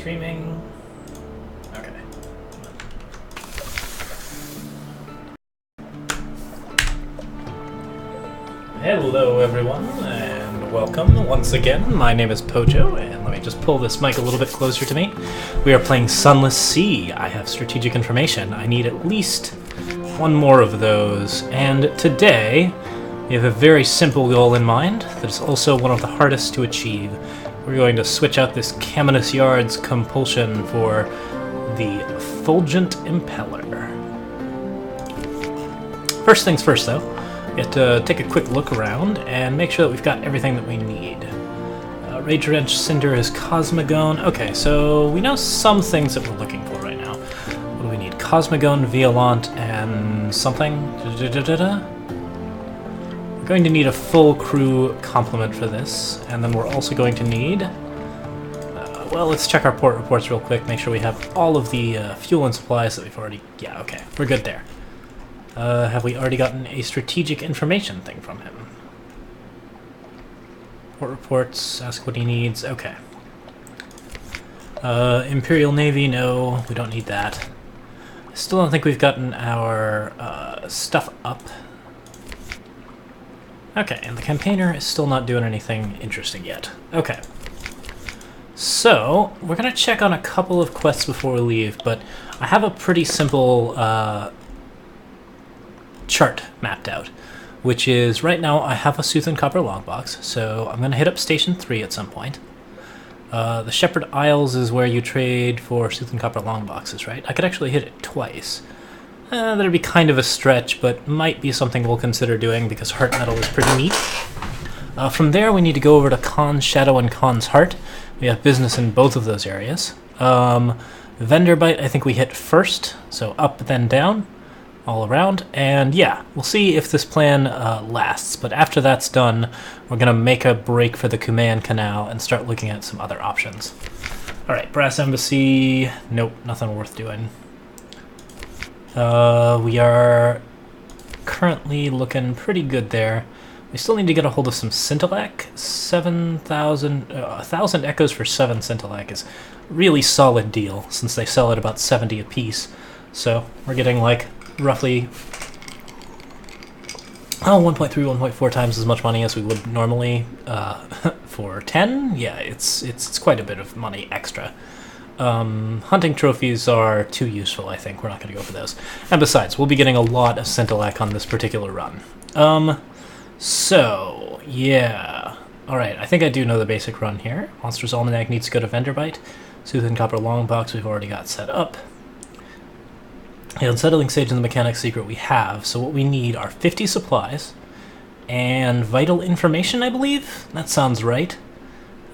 streaming. Okay. Hello everyone, and welcome once again. My name is Pojo, and let me just pull this mic a little bit closer to me. We are playing Sunless Sea. I have strategic information. I need at least one more of those, and today we have a very simple goal in mind that is also one of the hardest to achieve. We're going to switch out this Caminus Yard's compulsion for the Fulgent impeller. First things first, though, we have to take a quick look around and make sure that we've got everything that we need. Rage Wrench, Cinder is Cosmogone. Okay, so we know some things that we're looking for right now. What do we need? Cosmogone, Violante, and something? We're going to need a full crew complement for this, and then we're also going to need... well, let's check our port reports real quick, make sure we have all of the fuel and supplies that we've already... Yeah, okay, we're good there. Have we already gotten a strategic information thing from him? Port reports, ask what he needs, okay. Imperial Navy, no, we don't need that. I still don't think we've gotten our stuff up. Okay, and the campaigner is still not doing anything interesting yet. Okay. So, we're going to check on a couple of quests before we leave, but I have a pretty simple chart mapped out, which is, right now I have a Sooth and Copper longbox, so I'm going to hit up Station 3 at some point. The Shepherd Isles is where you trade for Sooth and Copper longboxes, right? I could actually hit it twice. That'd be kind of a stretch, but might be something we'll consider doing because Heart Metal is pretty neat. From there, we need to go over to Khan's Shadow and Khan's Heart. We have business in both of those areas. Vendor Bite, I think we hit first, so up then down, all around. And yeah, we'll see if this plan lasts, but after that's done, we're going to make a break for the Kumayan Canal and start looking at some other options. Alright, Brass Embassy, nope, nothing worth doing. We are currently looking pretty good there. We still need to get a hold of some Scintillac. 1,000 echoes for 7 Scintillac is a really solid deal, since they sell at about 70 apiece. So we're getting like roughly 1.3, 1.4 times as much money as we would normally for 10. Yeah, it's quite a bit of money extra. Hunting trophies are too useful, I think. We're not going to go for those. And besides, we'll be getting a lot of Scintillac on this particular run. So, yeah. Alright, I think I do know the basic run here. Monster's Almanac needs to go to Vendor Bite. Sooth and Copper Longbox we've already got set up. The Unsettling Sage and the Mechanic Secret we have, so what we need are 50 supplies and vital information, I believe? That sounds right.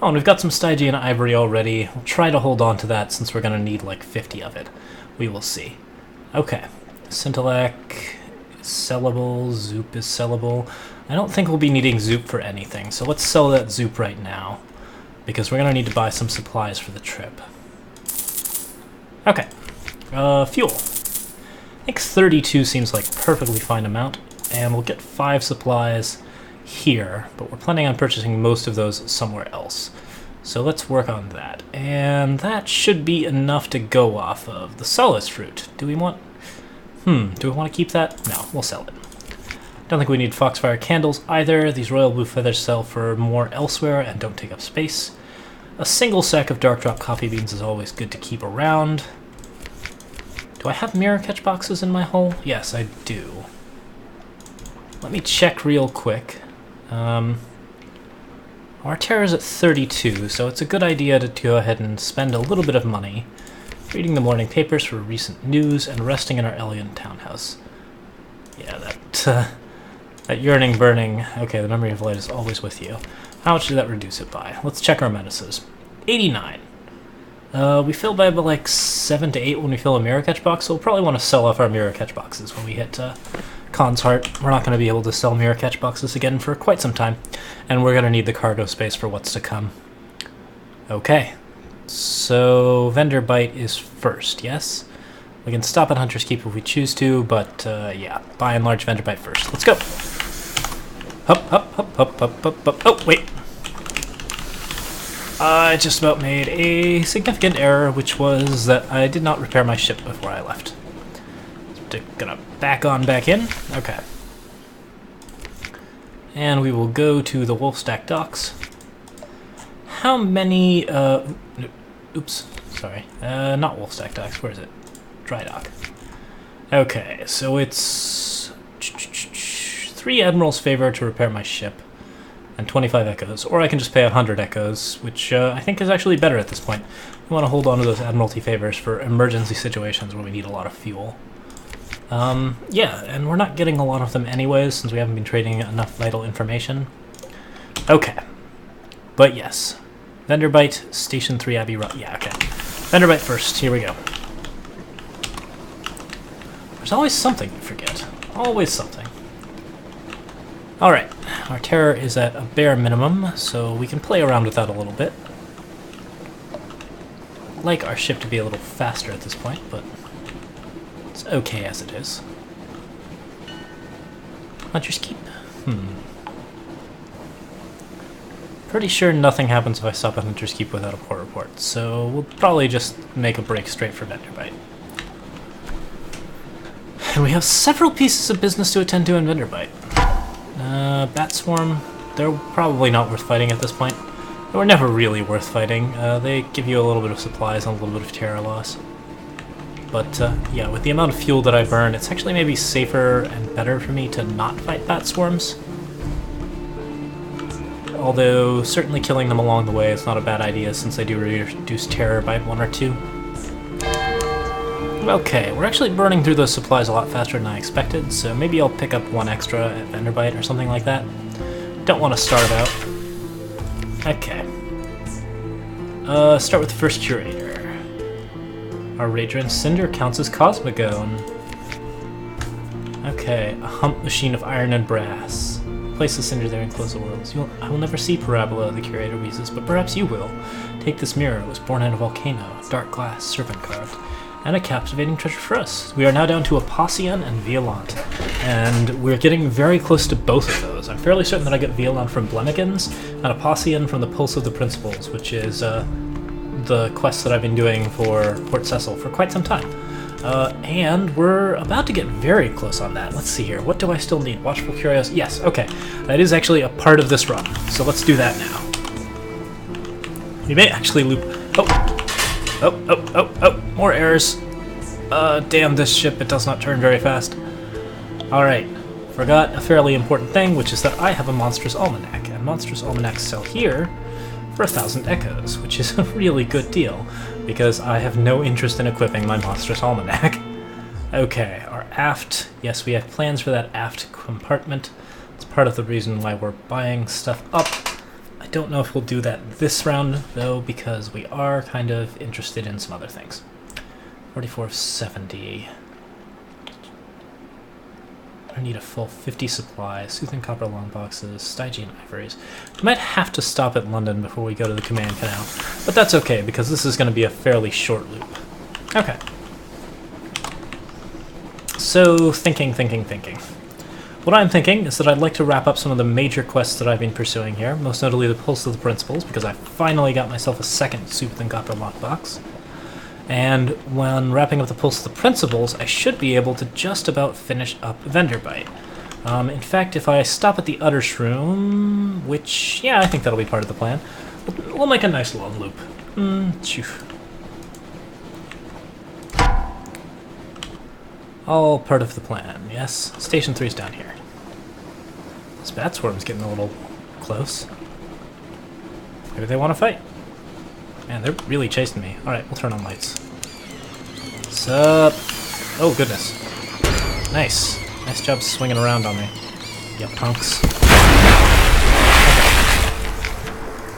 Oh, and we've got some Stygian Ivory already. We'll try to hold on to that since we're going to need like 50 of it. We will see. Okay. Scintillac is sellable. Zoop is sellable. I don't think we'll be needing Zoop for anything, so let's sell that Zoop right now, because we're going to need to buy some supplies for the trip. Okay. Fuel. I think 32 seems like perfectly fine amount, and we'll get 5 supplies here, but we're planning on purchasing most of those somewhere else. So let's work on that. And that should be enough to go off of. The Solace Fruit. Do we want... do we want to keep that? No, we'll sell it. Don't think we need Foxfire Candles either. These Royal Blue Feathers sell for more elsewhere and don't take up space. A single sack of Dark Drop Coffee Beans is always good to keep around. Do I have mirror catch boxes in my hull? Yes, I do. Let me check real quick. Our terror is at 32, so it's a good idea to go ahead and spend a little bit of money reading the morning papers for recent news and resting in our elegant townhouse. Yeah, that yearning, burning. Okay, the memory of light is always with you. How much did that reduce it by? Let's check our menaces. 89. We fill by about like 7 to 8 when we fill a mirror catch box, so we'll probably want to sell off our mirror catch boxes when we hit Khan's Heart. We're not going to be able to sell mirror catch boxes again for quite some time, and we're going to need the cargo space for what's to come. Okay, so Vendor Bite is first, yes? We can stop at Hunter's Keep if we choose to, but yeah, by and large, Vendor Bite first. Let's go! Hup, hup, hup, hup, hup, hup, hup. Oh, wait! I just about made a significant error, which was that I did not repair my ship before I left. So gonna back in. Okay. And we will go to the Wolfstack docks. How many, oops, sorry. Not Wolfstack docks, where is it? Dry dock. Okay, so it's 3 Admiral's favor to repair my ship, and 25 echoes, or I can just pay 100 echoes, which I think is actually better at this point. We want to hold on to those Admiralty favors for emergency situations where we need a lot of fuel. Yeah, and we're not getting a lot of them anyways, since we haven't been trading enough vital information. Okay. But yes. Venderbite, Station 3 Abbey Road. Yeah, okay. Venderbite first. Here we go. There's always something you forget. Always something. Alright. Our terror is at a bare minimum, so we can play around with that a little bit. I'd like our ship to be a little faster at this point, but it's okay as it is. Hunter's Keep? Pretty sure nothing happens if I stop at Hunter's Keep without a port report, so we'll probably just make a break straight for Venderbite. And we have several pieces of business to attend to in Venderbite. Bat Swarm, they're probably not worth fighting at this point. They were never really worth fighting. They give you a little bit of supplies and a little bit of terror loss. But yeah, with the amount of fuel that I burn, it's actually maybe safer and better for me to not fight Bat Swarms. Although, certainly killing them along the way is not a bad idea since they do reduce terror by 1 or 2. Okay, we're actually burning through those supplies a lot faster than I expected, so maybe I'll pick up 1 extra at Venderbite or something like that. Don't want to starve out. Okay. Start with the first curator. Our Rager and Cinder counts as Cosmogone. Okay, a hump machine of iron and brass. Place the Cinder there and close the worlds. I will never see Parabola, the curator wheezes, but perhaps you will. Take this mirror. It was born in a volcano, dark glass, serpent carved, and a captivating treasure for us. We are now down to Aposion and Violante, and we're getting very close to both of those. I'm fairly certain that I get Violante from Blemigans, and Aposion from the Pulse of the Principles, which is the quest that I've been doing for Port Cecil for quite some time. And we're about to get very close on that. Let's see here. What do I still need? Watchful Curiosity. Yes, okay. That is actually a part of this run, so let's do that now. We may actually loop... Oh, more errors. Damn this ship, it does not turn very fast. Alright, forgot a fairly important thing, which is that I have a Monstrous Almanac, and Monstrous Almanacs sell here for 1,000 echoes, which is a really good deal, because I have no interest in equipping my Monstrous Almanac. Okay, our aft. Yes, we have plans for that aft compartment. It's part of the reason why we're buying stuff up. I don't know if we'll do that this round, though, because we are kind of interested in some other things. 44 of 70. I need a full 50 supply, Soothing Copper long boxes, Stygian ivories. We might have to stop at London before we go to the Command Canal, but that's okay, because this is going to be a fairly short loop. Okay. So, thinking. What I'm thinking is that I'd like to wrap up some of the major quests that I've been pursuing here, most notably the Pulse of the Principles, because I finally got myself a second Soothing Copper lockbox. And when wrapping up the Pulse of the Principles, I should be able to just about finish up Venderbite. In fact, if I stop at the Uttershroom, which, yeah, I think that'll be part of the plan, we'll make a nice long loop. All part of the plan, yes? Station 3's down here. This Bat Swarm's getting a little close. Maybe they want to fight. Man, they're really chasing me. Alright, we'll turn on lights. Sup? Oh, goodness. Nice. Nice job swinging around on me. You punks. Okay.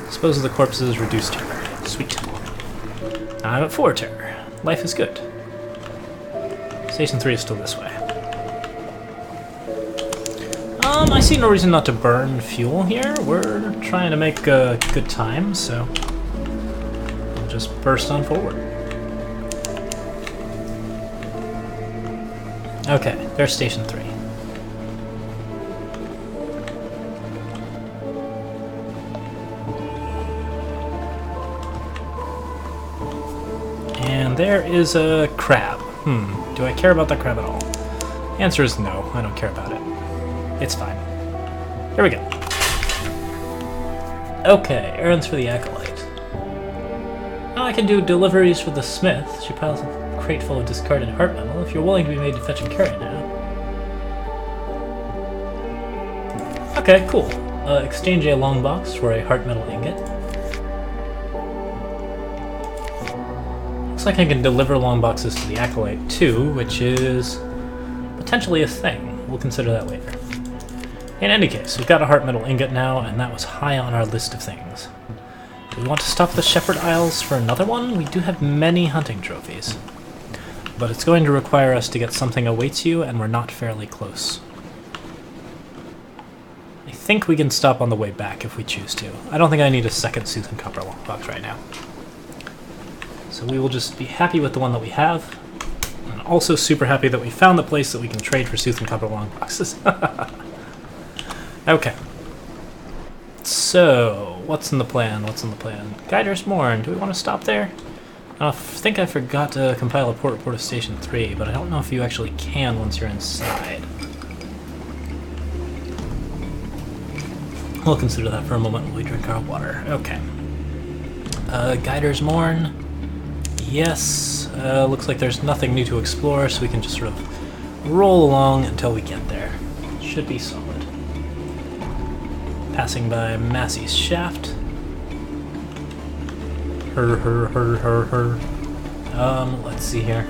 Dispose of the corpses, reduce terror. Sweet. Now I'm at 4 terror. Life is good. Station 3 is still this way. I see no reason not to burn fuel here. We're trying to make a good time, so we'll just burst on forward. Okay, there's Station 3. And there is a crab. Do I care about that crab at all? The answer is no, I don't care about it. It's fine. Here we go. Okay, errands for the Acolyte. Now I can do deliveries for the Smith. She piles a crate full of discarded heart metal. If you're willing to be made to fetch and carry now. Okay, cool. Exchange a long box for a heart metal ingot. Looks like I can deliver long boxes to the Acolyte too, which is potentially a thing. We'll consider that later. In any case, we've got a heart metal ingot now, and that was high on our list of things. Do we want to stop the Shepherd Isles for another one? We do have many hunting trophies. But it's going to require us to get something awaits you, and we're not fairly close. I think we can stop on the way back if we choose to. I don't think I need a second Sooth and Copper Longbox right now. So we will just be happy with the one that we have. And also super happy that we found the place that we can trade for Sooth and Copper Longboxes. Okay. So, what's in the plan? Guider's Mourn. Do we want to stop there? I think I forgot to compile a port report of Station 3, but I don't know if you actually can once you're inside. We'll consider that for a moment while we drink our water. Okay. Guider's Mourn. Yes. Looks like there's nothing new to explore, so we can just sort of roll along until we get there. Should be solid. Passing by Massey's Shaft. Let's see here.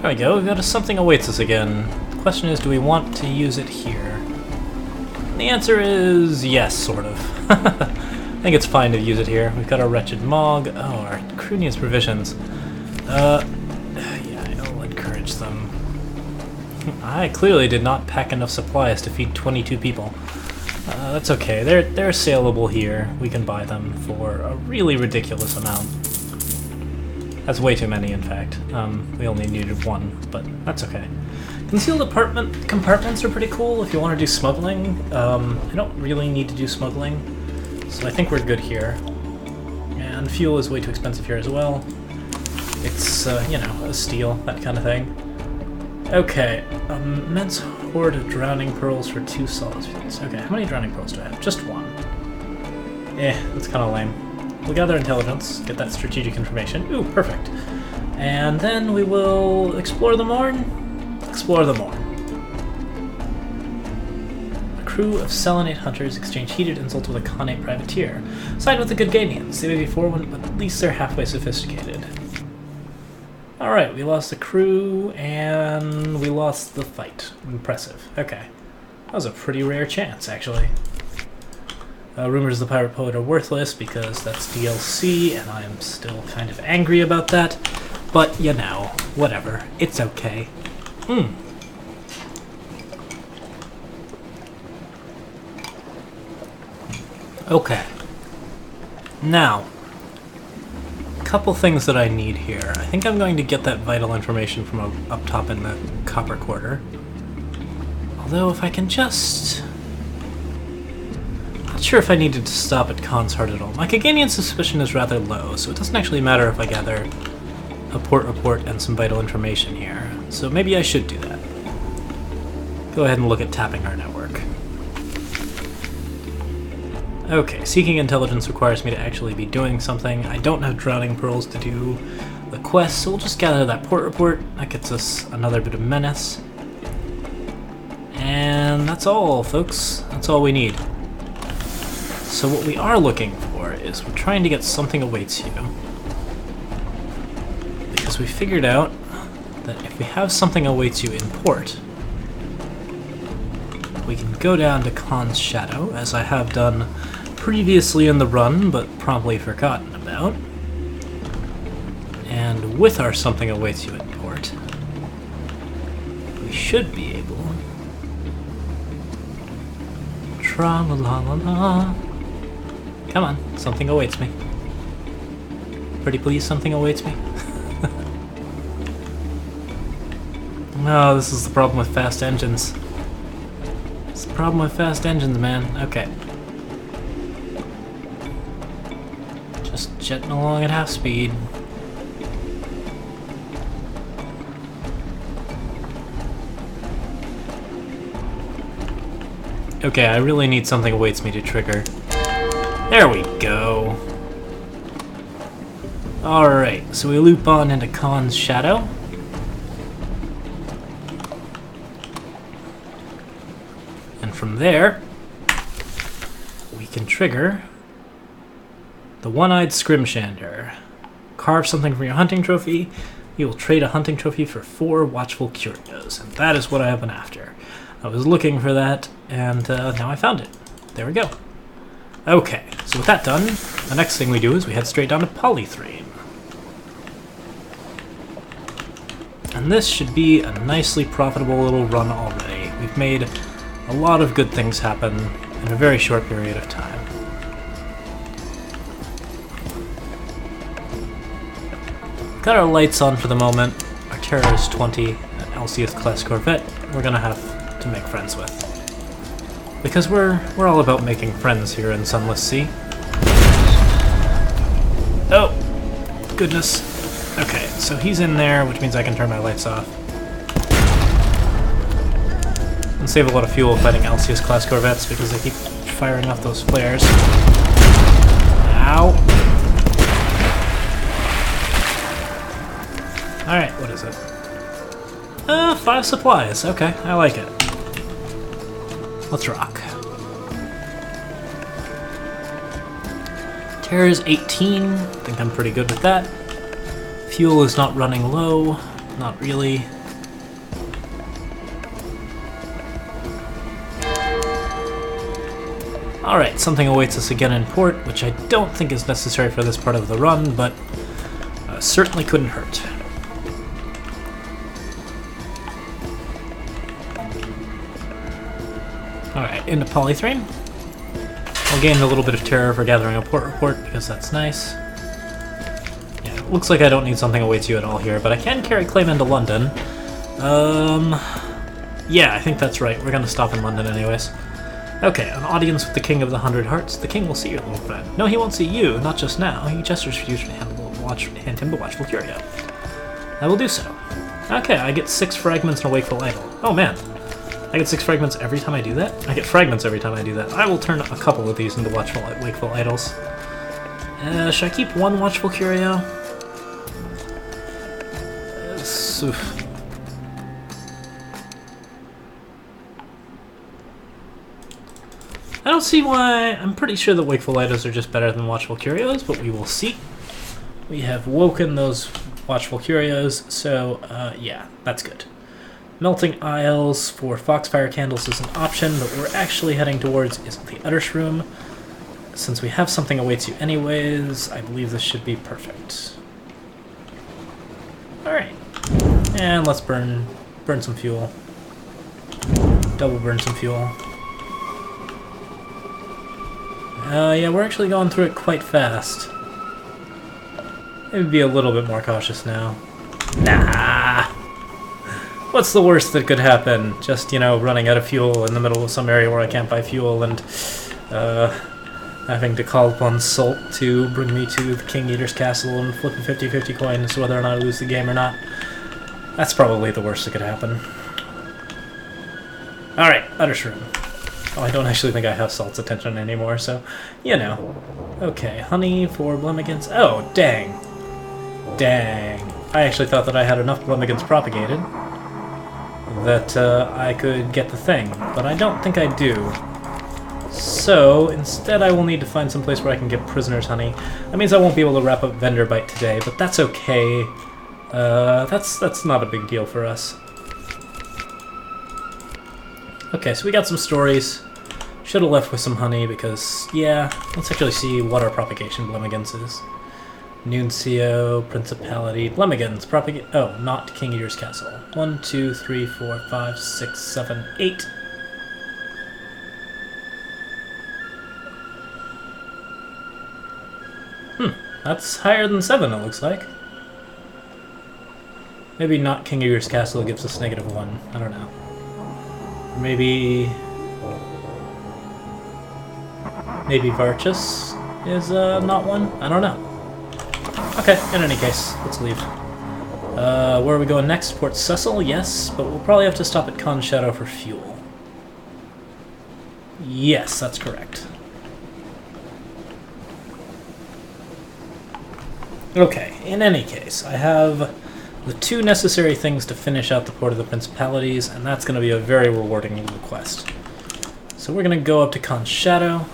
There we go, we've got a something awaits us again. The question is, do we want to use it here? And the answer is yes, sort of. I think it's fine to use it here. We've got our wretched Mog. Oh, our crew needs provisions. Yeah, I'll encourage them. I clearly did not pack enough supplies to feed 22 people. That's okay. They're saleable here. We can buy them for a really ridiculous amount. That's way too many, in fact. We only needed one, but that's okay. Concealed compartments are pretty cool if you want to do smuggling. I don't really need to do smuggling, so I think we're good here. And fuel is way too expensive here as well. It's, you know, a steal, that kind of thing. Okay, immense hoard of drowning pearls for 2 solid fields. Okay, how many drowning pearls do I have? Just 1. That's kind of lame. We'll gather intelligence, get that strategic information. Ooh, perfect. And then we will explore the Morn. Explore the Morn. A crew of Selenate hunters exchange heated insults with a Khanate privateer. Side with the good Ganians. They may be forward, but at least they're halfway sophisticated. Alright, we lost the crew, and we lost the fight. Impressive. Okay. That was a pretty rare chance, actually. Rumors of the Pirate Poet are worthless because that's DLC, and I am still kind of angry about that. But, you know, whatever. It's okay. Okay. Now, a couple things that I need here. I think I'm going to get that vital information from up top in the Copper Quarter. Although, if I can just... Not sure if I needed to stop at Khan's Heart at all. My Kaganian suspicion is rather low, so it doesn't actually matter if I gather a port report and some vital information here. So maybe I should do that. Go ahead and look at tapping our network. Okay, seeking intelligence requires me to actually be doing something. I don't have drowning pearls to do the quest, so we'll just gather that port report. That gets us another bit of menace. And that's all, folks. That's all we need. So what we are looking for is we're trying to get something awaits you. Because we figured out that if we have something awaits you in port, we can go down to Khan's Shadow, as I have done previously in the run, but promptly forgotten about. And with our something awaits you in port, we should be able... Tra-la-la-la-la. Come on, something awaits me. Pretty please, something awaits me. No, this is the problem with fast engines. It's the problem with fast engines, man. Okay. Just jetting along at half speed. Okay, I really need something awaits me to trigger. There we go. Alright, so we loop on into Khan's Shadow. And from there, we can trigger the One-Eyed Scrimshander. Carve something from your hunting trophy. You will trade a hunting trophy for 4 Watchful Curios. And that is what I have been after. I was looking for that, and now I found it. There we go. Okay, so with that done, the next thing we do is we head straight down to Polythreme. And this should be a nicely profitable little run already. We've made a lot of good things happen in a very short period of time. Got our lights on for the moment. Our Terror is 20, an LCS class Corvette we're gonna have to make friends with. Because we're all about making friends here in Sunless Sea. Oh, goodness. Okay, so he's in there, which means I can turn my lights off. And save a lot of fuel fighting LCS class Corvettes because they keep firing off those flares. Ow. Alright, what is it? 5 supplies. Okay, I like it. Let's rock. Terror is 18. I think I'm pretty good with that. Fuel is not running low. Not really. Alright, something awaits us again in port, which I don't think is necessary for this part of the run, but certainly couldn't hurt. Alright, into Polythreme. I'll gain a little bit of terror for gathering a port report, because that's nice. Yeah, it looks like I don't need something awaits you at all here, but I can carry claim into London. Yeah, I think that's right. We're gonna stop in London anyways. Okay, an audience with the King of the 100 Hearts. The King will see your little friend. No, he won't see you, not just now. He gestures for you to hand him the Watchful Curio. I will do so. Okay, I get 6 fragments and a Wakeful Idol. Oh man. I get 6 fragments every time I do that? I get fragments every time I do that. I will turn a couple of these into Wakeful Idols. Should I keep 1 Watchful Curio? I don't see why. I'm pretty sure the Wakeful Idols are just better than Watchful Curios, but we will see. We have woken those Watchful Curios, so yeah, that's good. Melting Isles for Foxfire Candles is an option, but we're actually heading towards is the Uttershroom. Since we have something awaits you anyways, I believe this should be perfect. Alright. And let's burn some fuel. Double burn some fuel. Yeah, we're actually going through it quite fast. Maybe be a little bit more cautious now. Nah! What's the worst that could happen? Just, you know, running out of fuel in the middle of some area where I can't buy fuel and, having to call upon Salt to bring me to the King Eater's castle and flip a 50-50 coin as to whether or not I lose the game or not. That's probably the worst that could happen. Alright, Uttershroom. Oh, I don't actually think I have Salt's attention anymore, so, you know. Okay, honey for Blemigans. Oh, dang. Dang. I actually thought that I had enough Blemigans propagated that I could get the thing, but I don't think I do. So, instead I will need to find some place where I can get Prisoner's Honey. That means I won't be able to wrap up Vendor Bite today, but that's okay. That's not a big deal for us. Okay, so we got some stories. Should have left with some honey because, yeah, let's actually see what our propagation Blemigans is. Nuncio, Principality, Blemigans, oh, not King Eater's Castle. 1, 2, 3, 4, 5, 6, 7, 8. That's higher than 7, it looks like. Maybe not King Eater's Castle gives us -1. I don't know. Maybe Maybe Varchus is not one? I don't know. Okay, in any case, let's leave. Where are we going next? Port Cecil, yes, but we'll probably have to stop at Con Shadow for fuel. Yes, that's correct. Okay, in any case, I have the 2 necessary things to finish out the Port of the Principalities, and that's going to be a very rewarding little quest. So we're going to go up to Con Shadow.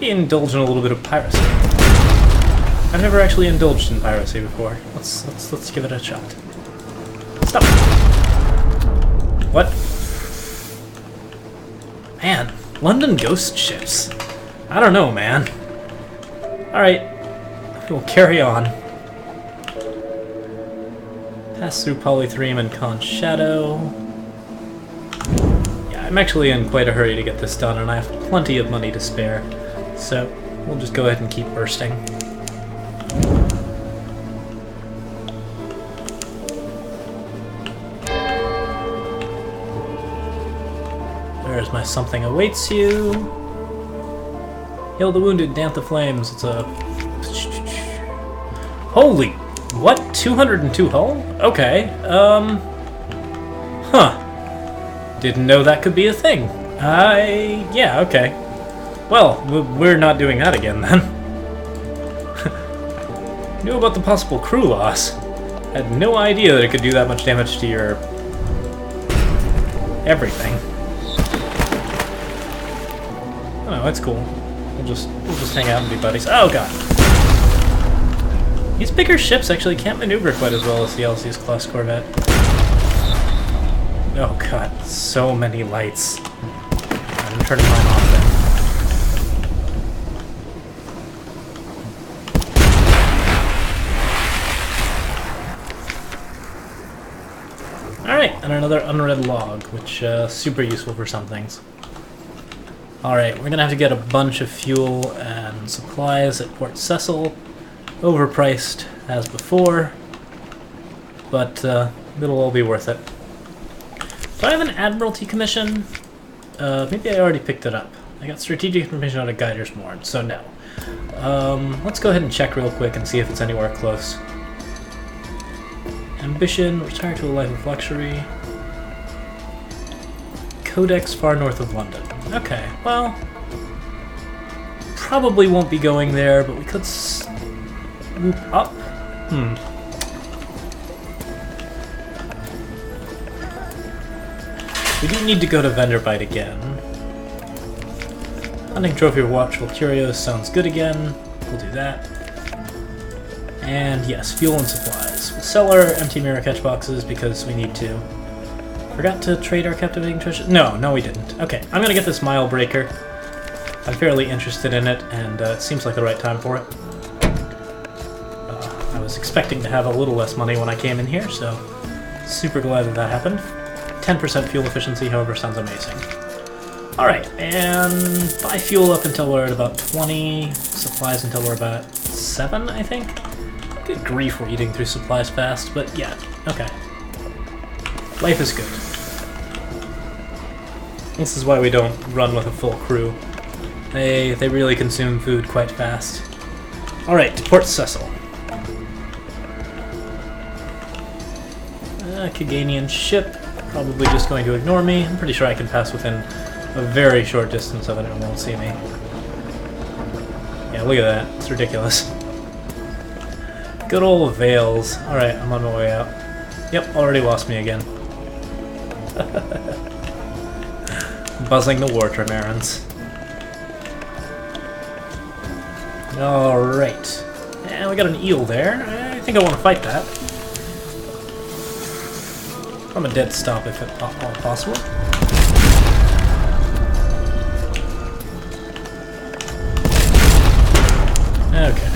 Indulge in a little bit of piracy. I've never actually indulged in piracy before. Let's give it a shot. Stop. What? Man, London ghost ships. I don't know, man. Alright, we'll carry on. Pass through Polythreme and Con Shadow. Yeah, I'm actually in quite a hurry to get this done, and I have plenty of money to spare. So, we'll just go ahead and keep bursting. There's my something awaits you. Heal the wounded, damp the flames. It's a... Holy... What? 202 hull? Okay, Huh. Didn't know that could be a thing. Yeah, okay. Well, we're not doing that again, then. Knew about the possible crew loss. Had no idea that it could do that much damage to your... everything. Oh, that's cool. We'll just hang out and be buddies. Oh, God. These bigger ships actually can't maneuver quite as well as the LC's class corvette. Oh, God. So many lights. I'm turning mine off then. Alright, and another unread log, which super useful for some things. Alright, we're gonna have to get a bunch of fuel and supplies at Port Cecil. Overpriced as before, but it'll all be worth it. Do I have an Admiralty commission? Maybe I already picked it up. I got strategic information out of Guiders Mourn, so no. Let's go ahead and check real quick and see if it's anywhere close. Ambition, retire to a life of luxury. Codex, far north of London. Okay, well, probably won't be going there, but we could swoop up. We do need to go to Venderbite again. Hunting trophy of watchful curios sounds good again. We'll do that. And yes, fuel and supplies. We'll sell our empty mirror catch boxes because we need to. Forgot to trade our captivating treasure? No, we didn't. Okay, I'm gonna get this mile breaker. I'm fairly interested in it, and it seems like the right time for it. I was expecting to have a little less money when I came in here, so super glad that happened. 10% fuel efficiency, however, sounds amazing. Alright, and buy fuel up until we're at about 20, supplies until we're about 7, I think? Good grief, we're eating through supplies fast, but yeah, okay. Life is good. This is why we don't run with a full crew. They really consume food quite fast. Alright, Port Cecil. Kaganian ship, probably just going to ignore me. I'm pretty sure I can pass within a very short distance of it and it won't see me. Yeah, look at that. It's ridiculous. Good old Vales. Alright, I'm on my way out. Yep, already lost me again. Buzzing the war trimarans. Alright. And we got an eel there. I think I want to fight that. From a dead stop if at all possible. Okay.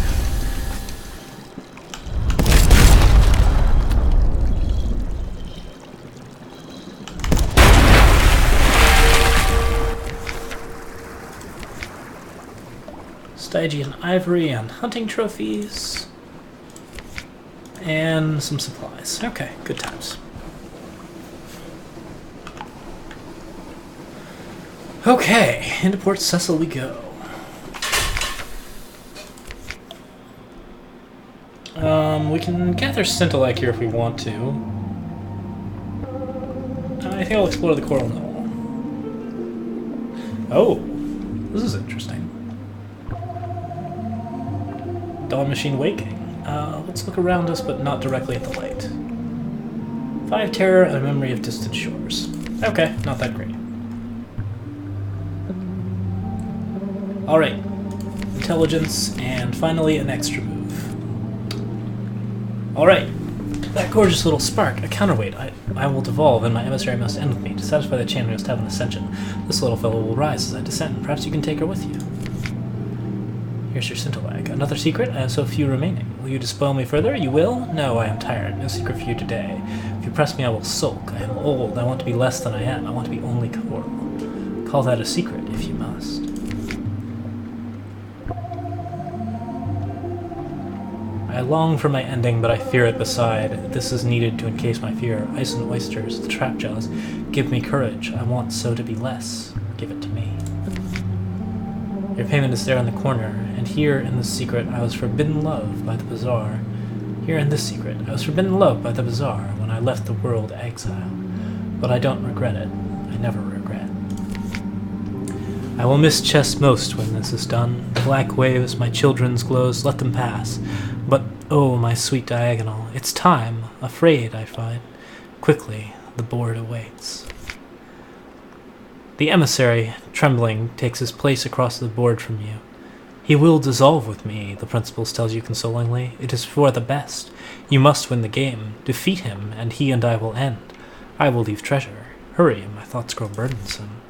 Stygian ivory and hunting trophies. And some supplies. Okay, good times. Okay, into Port Cecil we go. We can gather Scintillite here if we want to. I think I'll explore the Coral Knoll. Oh, this is interesting. Dawn Machine Waking. Let's look around us, but not directly at the light. 5 Terror and a Memory of Distant Shores. Okay, not that great. Alright. Intelligence, and finally an extra move. Alright. That gorgeous little spark, a counterweight. I will devolve, and my emissary must end with me. To satisfy the chain, we must have an ascension. This little fellow will rise as I descend. Perhaps you can take her with you. Here's your Scintillite. Another secret? I have so few remaining. Will you despoil me further? You will? No, I am tired. No secret for you today. If you press me, I will sulk. I am old. I want to be less than I am. I want to be only coral. Call that a secret, if you must. I long for my ending, but I fear it beside. This is needed to encase my fear. Ice and oysters, the trap jaws. Give me courage. I want so to be less. Give it to me. Your payment is there in the corner, and here in this secret I was forbidden love by the bazaar. Here in this secret I was forbidden love by the bazaar when I left the world exile. But I don't regret it. I never regret. I will miss chess most when this is done. The black waves, my children's glows, let them pass. But, oh, my sweet diagonal, it's time, afraid, I find. Quickly, the board awaits. The emissary, trembling, takes his place across the board from you. He will dissolve with me, the principal tells you consolingly. It is for the best. You must win the game. Defeat him, and he and I will end. I will leave treasure. Hurry, my thoughts grow burdensome.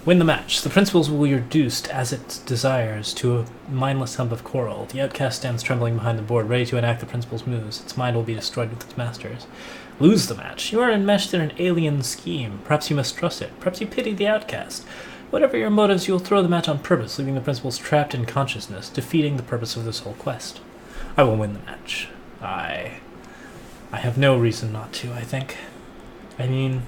Win the match. The principals will be reduced, as it desires, to a mindless hump of coral. The outcast stands trembling behind the board, ready to enact the principal's moves. Its mind will be destroyed with its masters. Lose the match. You are enmeshed in an alien scheme. Perhaps you mistrust it. Perhaps you pity the outcast. Whatever your motives, you will throw the match on purpose, leaving the principals trapped in consciousness, defeating the purpose of this whole quest. I will win the match. I have no reason not to, I think. I mean,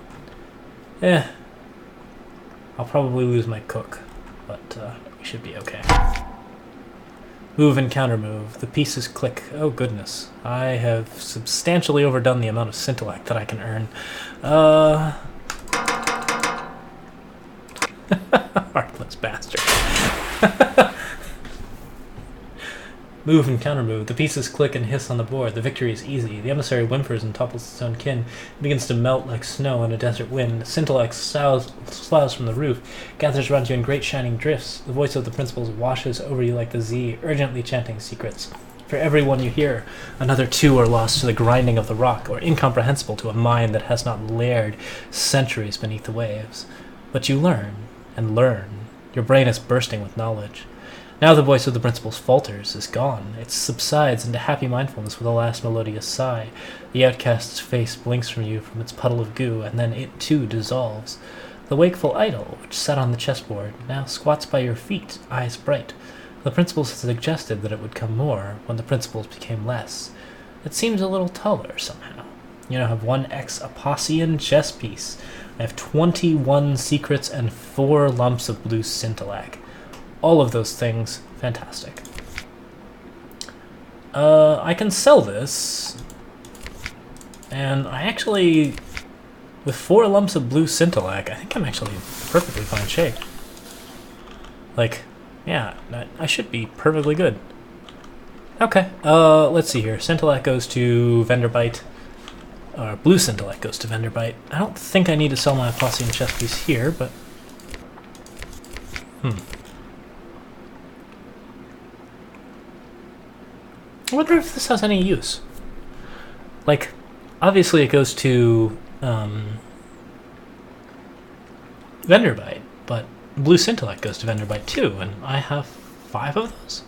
I'll probably lose my cook, but we should be okay. Move and counter move. The pieces click. Oh goodness. I have substantially overdone the amount of Scintillite that I can earn. Heartless bastard. Move and counter move. The pieces click and hiss on the board. The victory is easy. The emissary whimpers and topples its own kin. It begins to melt like snow in a desert wind. Scintillite sloughs from the roof, gathers around you in great shining drifts. The voice of the principals washes over you like the sea, urgently chanting secrets. For every one you hear, another 2 are lost to the grinding of the rock, or incomprehensible to a mind that has not layered centuries beneath the waves. But you learn, and learn. Your brain is bursting with knowledge. Now the voice of the principals falters, is gone. It subsides into happy mindfulness with a last melodious sigh. The outcast's face blinks from you from its puddle of goo, and then it too dissolves. The wakeful idol, which sat on the chessboard, now squats by your feet, eyes bright. The principals had suggested that it would come more when the principals became less. It seems a little taller somehow. You now have 1 Apossian chess piece. I have 21 secrets and 4 lumps of blue Scintillite. All of those things, fantastic. I can sell this, and I actually, with 4 lumps of blue Scintillite, I think I'm actually in perfectly fine shape. Like, yeah, I should be perfectly good. Okay, let's see here. Scintillite goes to Venderbite. Blue Scintillite goes to Venderbite. I don't think I need to sell my Apossian chess piece here, but... I wonder if this has any use. Like, obviously it goes to Venderbite, but blue Scintillite goes to Venderbite too, and I have 5 of those?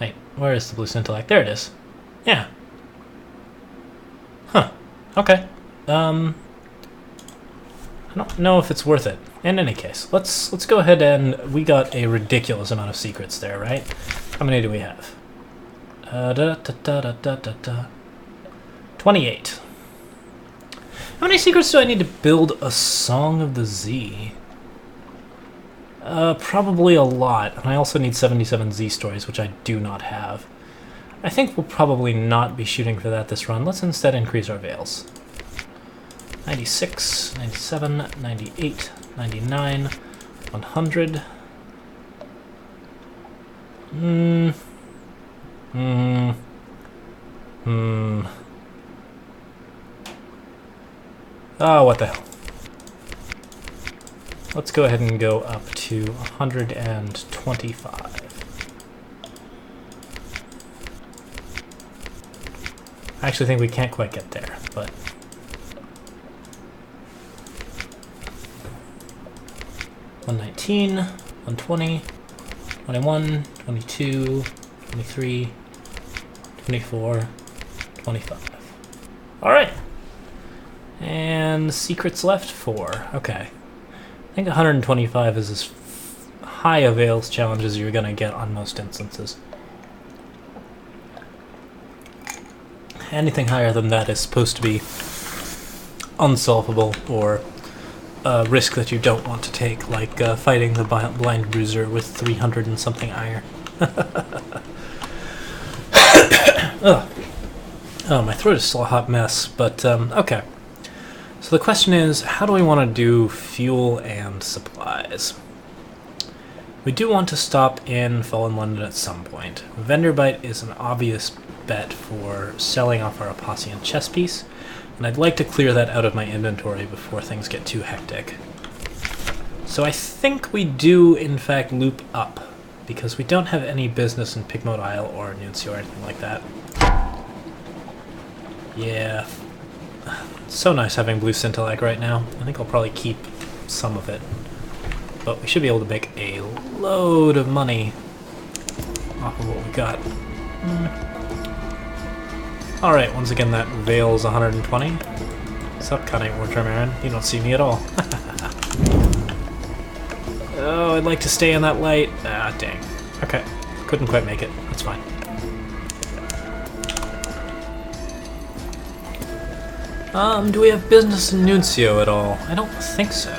Wait, where is the blue Scintillite? There it is. Yeah. Huh. Okay. I don't know if it's worth it. In any case, let's go ahead and... We got a ridiculous amount of secrets there, right? How many do we have? Da. 28. How many secrets do I need to build a Song of the Z? Probably a lot, and I also need 77 Z stories, which I do not have. I think we'll probably not be shooting for that this run. Let's instead increase our veils. 96, 97, 98, 99, 100. Oh, what the hell. Let's go ahead and go up to 125. I actually think we can't quite get there, but... 119, 120, 21, 22, 23, 24, 25. Alright! And secrets left 4. Okay. I think 125 is as high a Veils challenge as you're going to get on most instances. Anything higher than that is supposed to be unsolvable or a risk that you don't want to take, like fighting the Blind Bruiser with 300 and something iron. Ugh. Oh, my throat is still a hot mess, but okay. So the question is, how do we want to do fuel and supplies? We do want to stop in Fallen London at some point. Vendor is an obvious bet for selling off our Apossian chess piece, and I'd like to clear that out of my inventory before things get too hectic. So I think we do, in fact, loop up, because we don't have any business in Pigmote Isle or Nuncio or anything like that. Yeah. So nice having blue Scintillac right now. I think I'll probably keep some of it. But we should be able to make a load of money off of what we got. Alright, once again that Veil's 120. What's up, Cunning Wartremeran? You don't see me at all. Oh, I'd like to stay in that light. Ah, dang. Okay, couldn't quite make it. That's fine. Do we have business in Nuncio at all? I don't think so.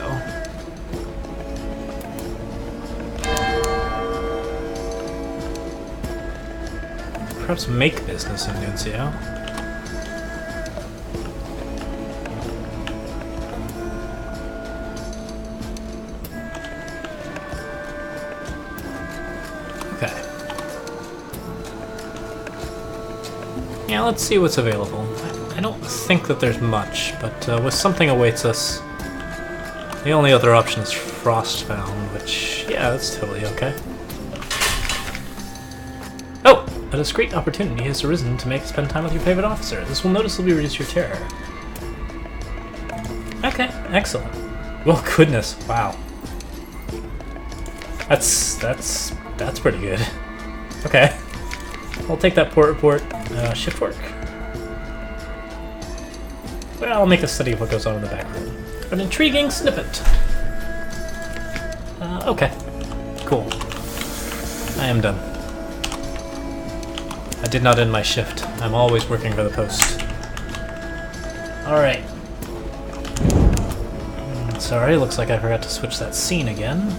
Perhaps make business in Nuncio. Okay. Yeah, let's see what's available. I don't think that there's much, but with Something Awaits Us, the only other option is Frostbound, which, yeah, that's totally okay. Oh! A discreet opportunity has arisen to spend time with your favorite officer. This will noticeably reduce your terror. Okay, excellent. Well, goodness, wow. That's pretty good. Okay. I'll take that port report. Shift work. Well, I'll make a study of what goes on in the back room. An intriguing snippet. Okay. Cool. I am done. I did not end my shift. I'm always working for the post. Alright. Sorry, looks like I forgot to switch that scene again.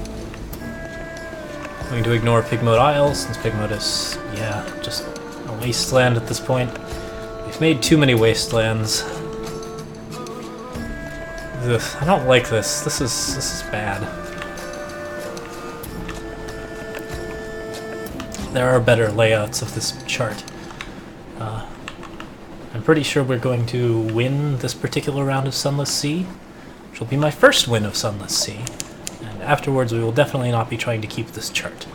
I'm going to ignore Pigmote Isle, since Pigmote is, yeah, just a wasteland at this point. We've made too many wastelands. Ugh, I don't like this. This is bad. There are better layouts of this chart. I'm pretty sure we're going to win this particular round of Sunless Sea, which will be my first win of Sunless Sea. And afterwards we will definitely not be trying to keep this chart,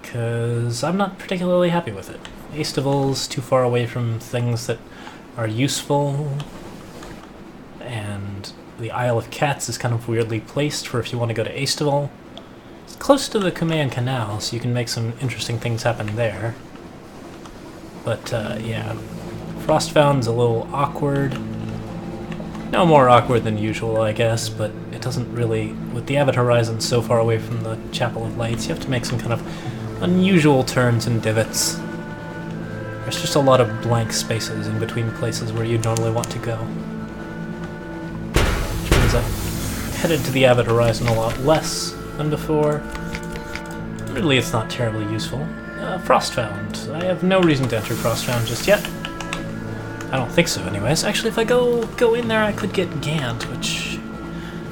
because I'm not particularly happy with it. Aestival's too far away from things that are useful, and the Isle of Cats is kind of weirdly placed for if you want to go to Aestival. It's close to the Cumaean Canal, so you can make some interesting things happen there. But, yeah. Frostbound's a little awkward. No more awkward than usual, I guess, but it doesn't really... With the Avid Horizon so far away from the Chapel of Lights, you have to make some kind of unusual turns and divots. There's just a lot of blank spaces in between places where you'd normally want to go. Which means I've headed to the Avid Horizon a lot less than before. Really, it's not terribly useful. Frostfound. I have no reason to enter Frostfound just yet. I don't think so, anyways. Actually, if I go in there, I could get Gant, which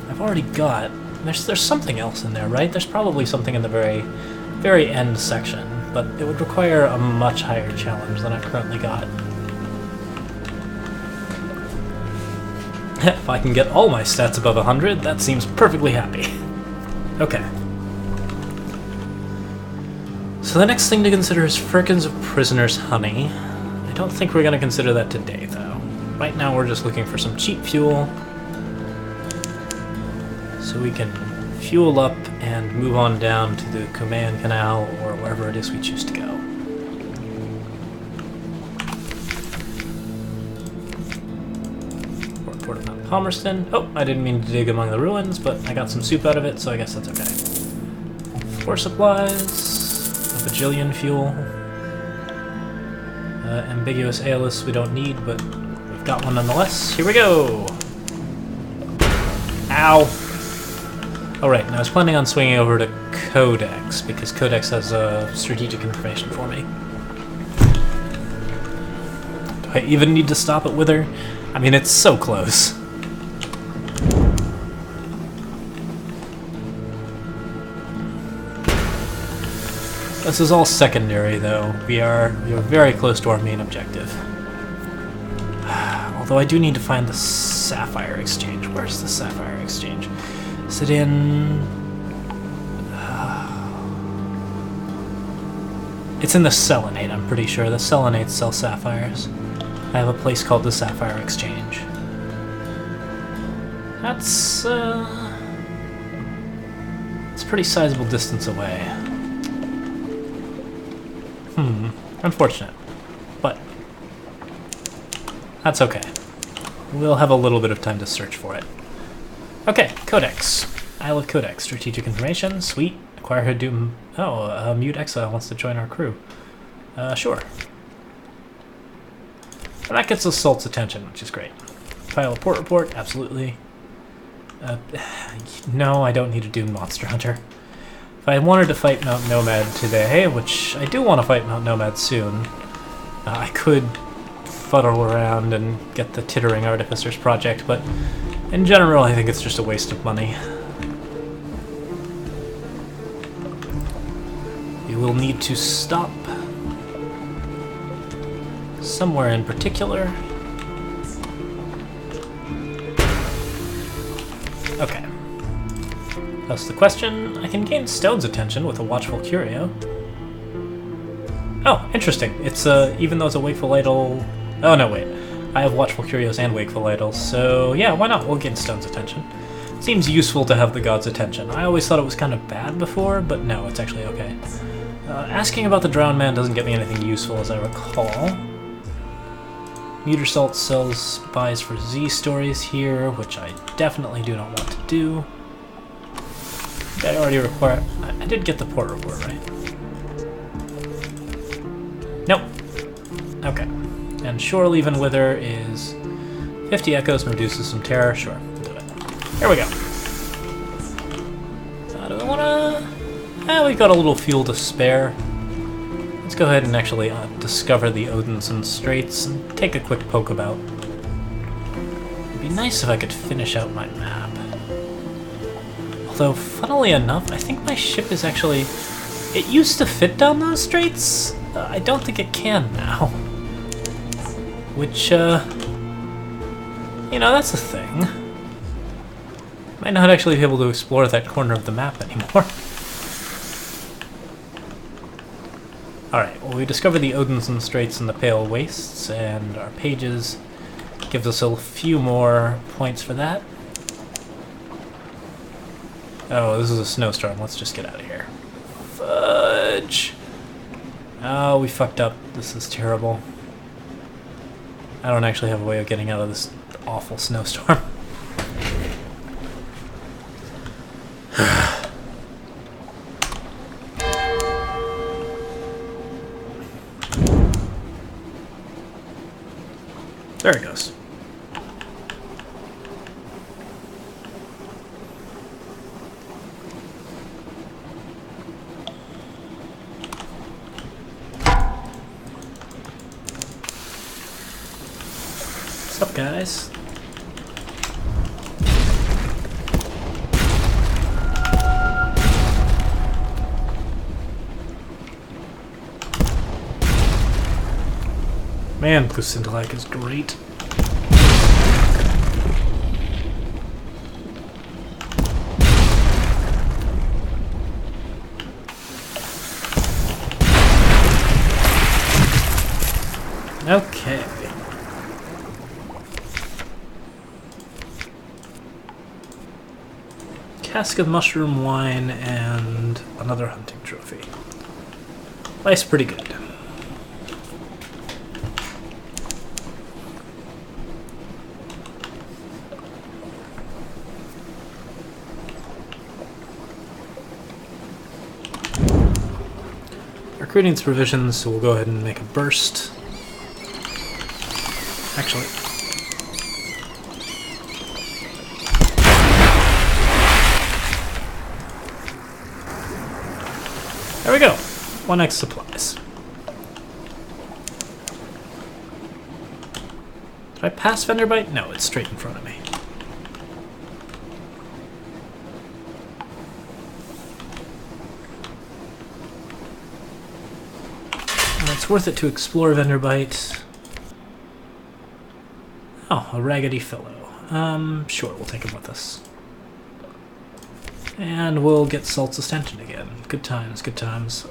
I've already got. There's something else in there, right? There's probably something in the very end section, but it would require a much higher challenge than I've currently got. If I can get all my stats above 100, that seems perfectly happy. Okay. So the next thing to consider is Firkins of Prisoner's Honey. I don't think we're going to consider that today, though. Right now we're just looking for some cheap fuel, so we can fuel up and move on down to the Kumean Canal, or wherever it is we choose to go. Port of Mount Palmerston. Oh, I didn't mean to dig among the ruins, but I got some soup out of it, so I guess that's okay. 4 supplies. A bajillion fuel. Ambiguous Aeolus we don't need, but we've got one nonetheless. Here we go! Ow! Alright, now I was planning on swinging over to Codex, because Codex has strategic information for me. Do I even need to stop at Wither? I mean, it's so close. This is all secondary, though. We are very close to our main objective. Although I do need to find the Sapphire Exchange. Where's the Sapphire Exchange? Is it in... It's in the Selenate, I'm pretty sure. The Selenates sell sapphires. I have a place called the Sapphire Exchange. That's it's a pretty sizable distance away. Unfortunate. But that's okay. We'll have a little bit of time to search for it. Okay, Codex. Isle of Codex. Strategic information. Sweet. Acquire her doom. Oh, Mute Exile wants to join our crew. Sure. And that gets Assault's attention, which is great. File a port report. Absolutely. No, I don't need a Doom Monster Hunter. If I wanted to fight Mount Nomad today, which I do want to fight Mount Nomad soon, I could fuddle around and get the Tittering Artificers project, but in general I think it's just a waste of money. You will need to stop somewhere in particular. Okay. That's the question. I can gain Stone's attention with a Watchful Curio. Oh, interesting. It's even though it's a Wakeful Idol... Oh, no, wait. I have Watchful Curios and Wakeful Idols, so yeah, why not? We'll gain Stone's attention. Seems useful to have the god's attention. I always thought it was kind of bad before, but no, it's actually okay. Asking about the Drowned Man doesn't get me anything useful, as I recall. Meter Salt sells spies for Z stories here, which I definitely do not want to do. I already require... I did get the port report, right? Nope. Okay. And Shore Leave and Wither is 50 echoes and reduces some terror. Sure, we'll do it. Here we go. Do I wanna... we've got a little fuel to spare. Let's go ahead and actually discover the Odinson Straits and take a quick poke about. It'd be nice if I could finish out my map. Although, funnily enough, I think my ship is actually... It used to fit down those straits. I don't think it can now. Which, you know, that's a thing. Might not actually be able to explore that corner of the map anymore. Alright, well, we discovered the Odinson Straits and the Pale Wastes, and our pages gives us a few more points for that. Oh, this is a snowstorm. Let's just get out of here. Fudge! Oh, we fucked up. This is terrible. I don't actually have a way of getting out of this awful snowstorm. There it goes. What's up, guys? Man, Blue Scintillate is great. Okay. Cask of mushroom wine and another hunting trophy. Life's pretty good. Recruiting's provisions, so we'll go ahead and make a burst. Actually, there we go. 1x supplies. Did I pass vendor bite? No, it's straight in front of me. It's worth it to explore vendor bite. Oh, a raggedy fellow. Sure, we'll take him with us. And we'll get Salt's Ostension again. Good times, good times.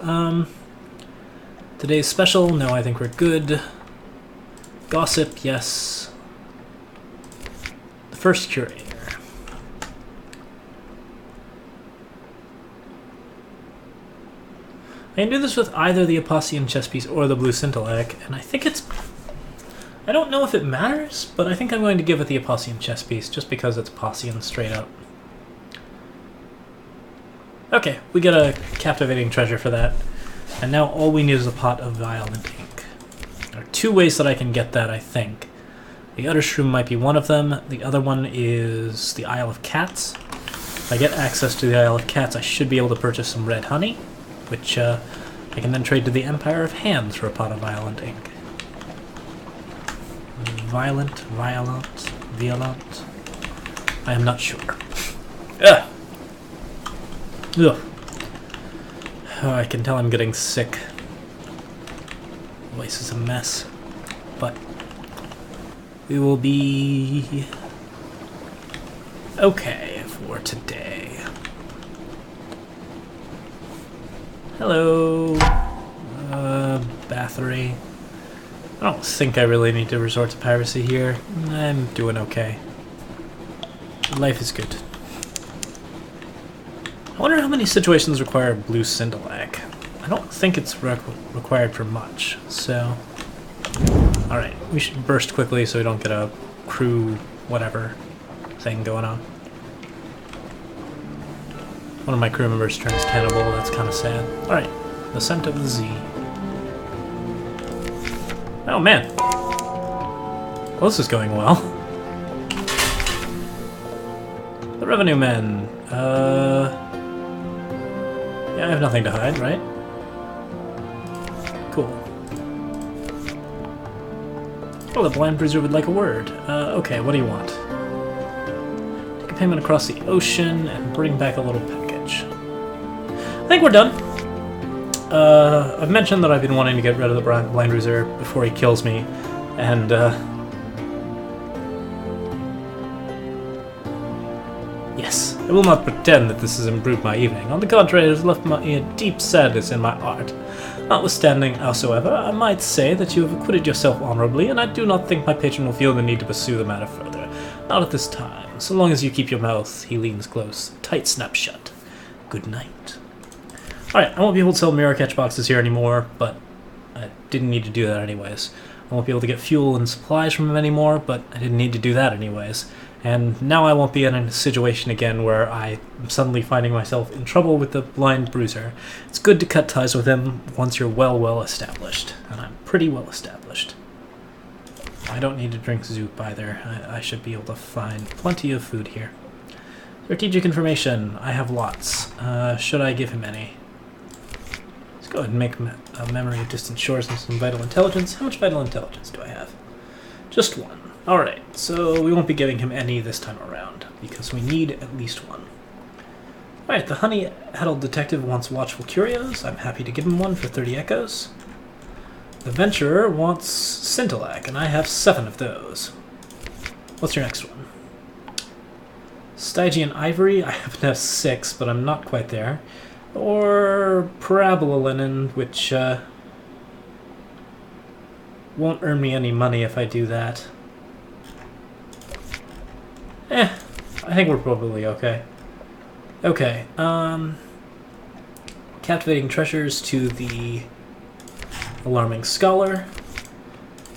Today's special? No, I think we're good. Gossip, yes. The first curator. I can do this with either the Apostean chess piece or the Blue Scintillate, and I think it's... I don't know if it matters, but I think I'm going to give it the Apostean chess piece, just because it's Apostean straight up. Okay, we get a captivating treasure for that, and now all we need is a pot of violent ink. There are two ways that I can get that, I think. The Utter Shroom might be one of them, the other one is the Isle of Cats. If I get access to the Isle of Cats, I should be able to purchase some red honey, which I can then trade to the Empire of Hands for a pot of violent ink. Violent. I am not sure. Ugh. Ugh. Oh, I can tell I'm getting sick. Voice is a mess. But we will be okay for today. Hello, Bathory. I don't think I really need to resort to piracy here. I'm doing okay. Life is good. I wonder how many situations require Blue Scintillate. I don't think it's required for much, so... Alright, we should burst quickly so we don't get a crew whatever thing going on. One of my crew members turns cannibal, that's kind of sad. Alright, the scent of the Z. Oh man. Well, this is going well. The Revenue Men. Yeah, I have nothing to hide, right? Cool. Oh, the Blind Bruiser would like a word. Okay, what do you want? Take a payment across the ocean and bring back a little package. I think we're done. I've mentioned that I've been wanting to get rid of the Blind Bruiser before he kills me, and, yes, I will not pretend that this has improved my evening. On the contrary, it has left me a deep sadness in my heart. Notwithstanding, howsoever, I might say that you have acquitted yourself honorably, and I do not think my patron will feel the need to pursue the matter further. Not at this time. So long as you keep your mouth, he leans close, tight snap shut. Good night. Alright, I won't be able to sell mirror catch boxes here anymore, but I didn't need to do that anyways. I won't be able to get fuel and supplies from him anymore, but I didn't need to do that anyways. And now I won't be in a situation again where I'm suddenly finding myself in trouble with the Blind Bruiser. It's good to cut ties with him once you're well established. And I'm pretty well established. I don't need to drink soup either. I should be able to find plenty of food here. Strategic information. I have lots. Should I give him any? Let's go ahead and make a memory of distant shores and some vital intelligence. How much vital intelligence do I have? Just one. Alright, so we won't be giving him any this time around, because we need at least one. Alright, the honey-addled detective wants watchful curios. I'm happy to give him one for 30 echoes. The venturer wants scintillac, and I have 7 of those. What's your next one? Stygian ivory, I happen to have 6, but I'm not quite there. Or parabola linen, which won't earn me any money if I do that. I think we're probably okay. Okay, captivating treasures to the alarming scholar.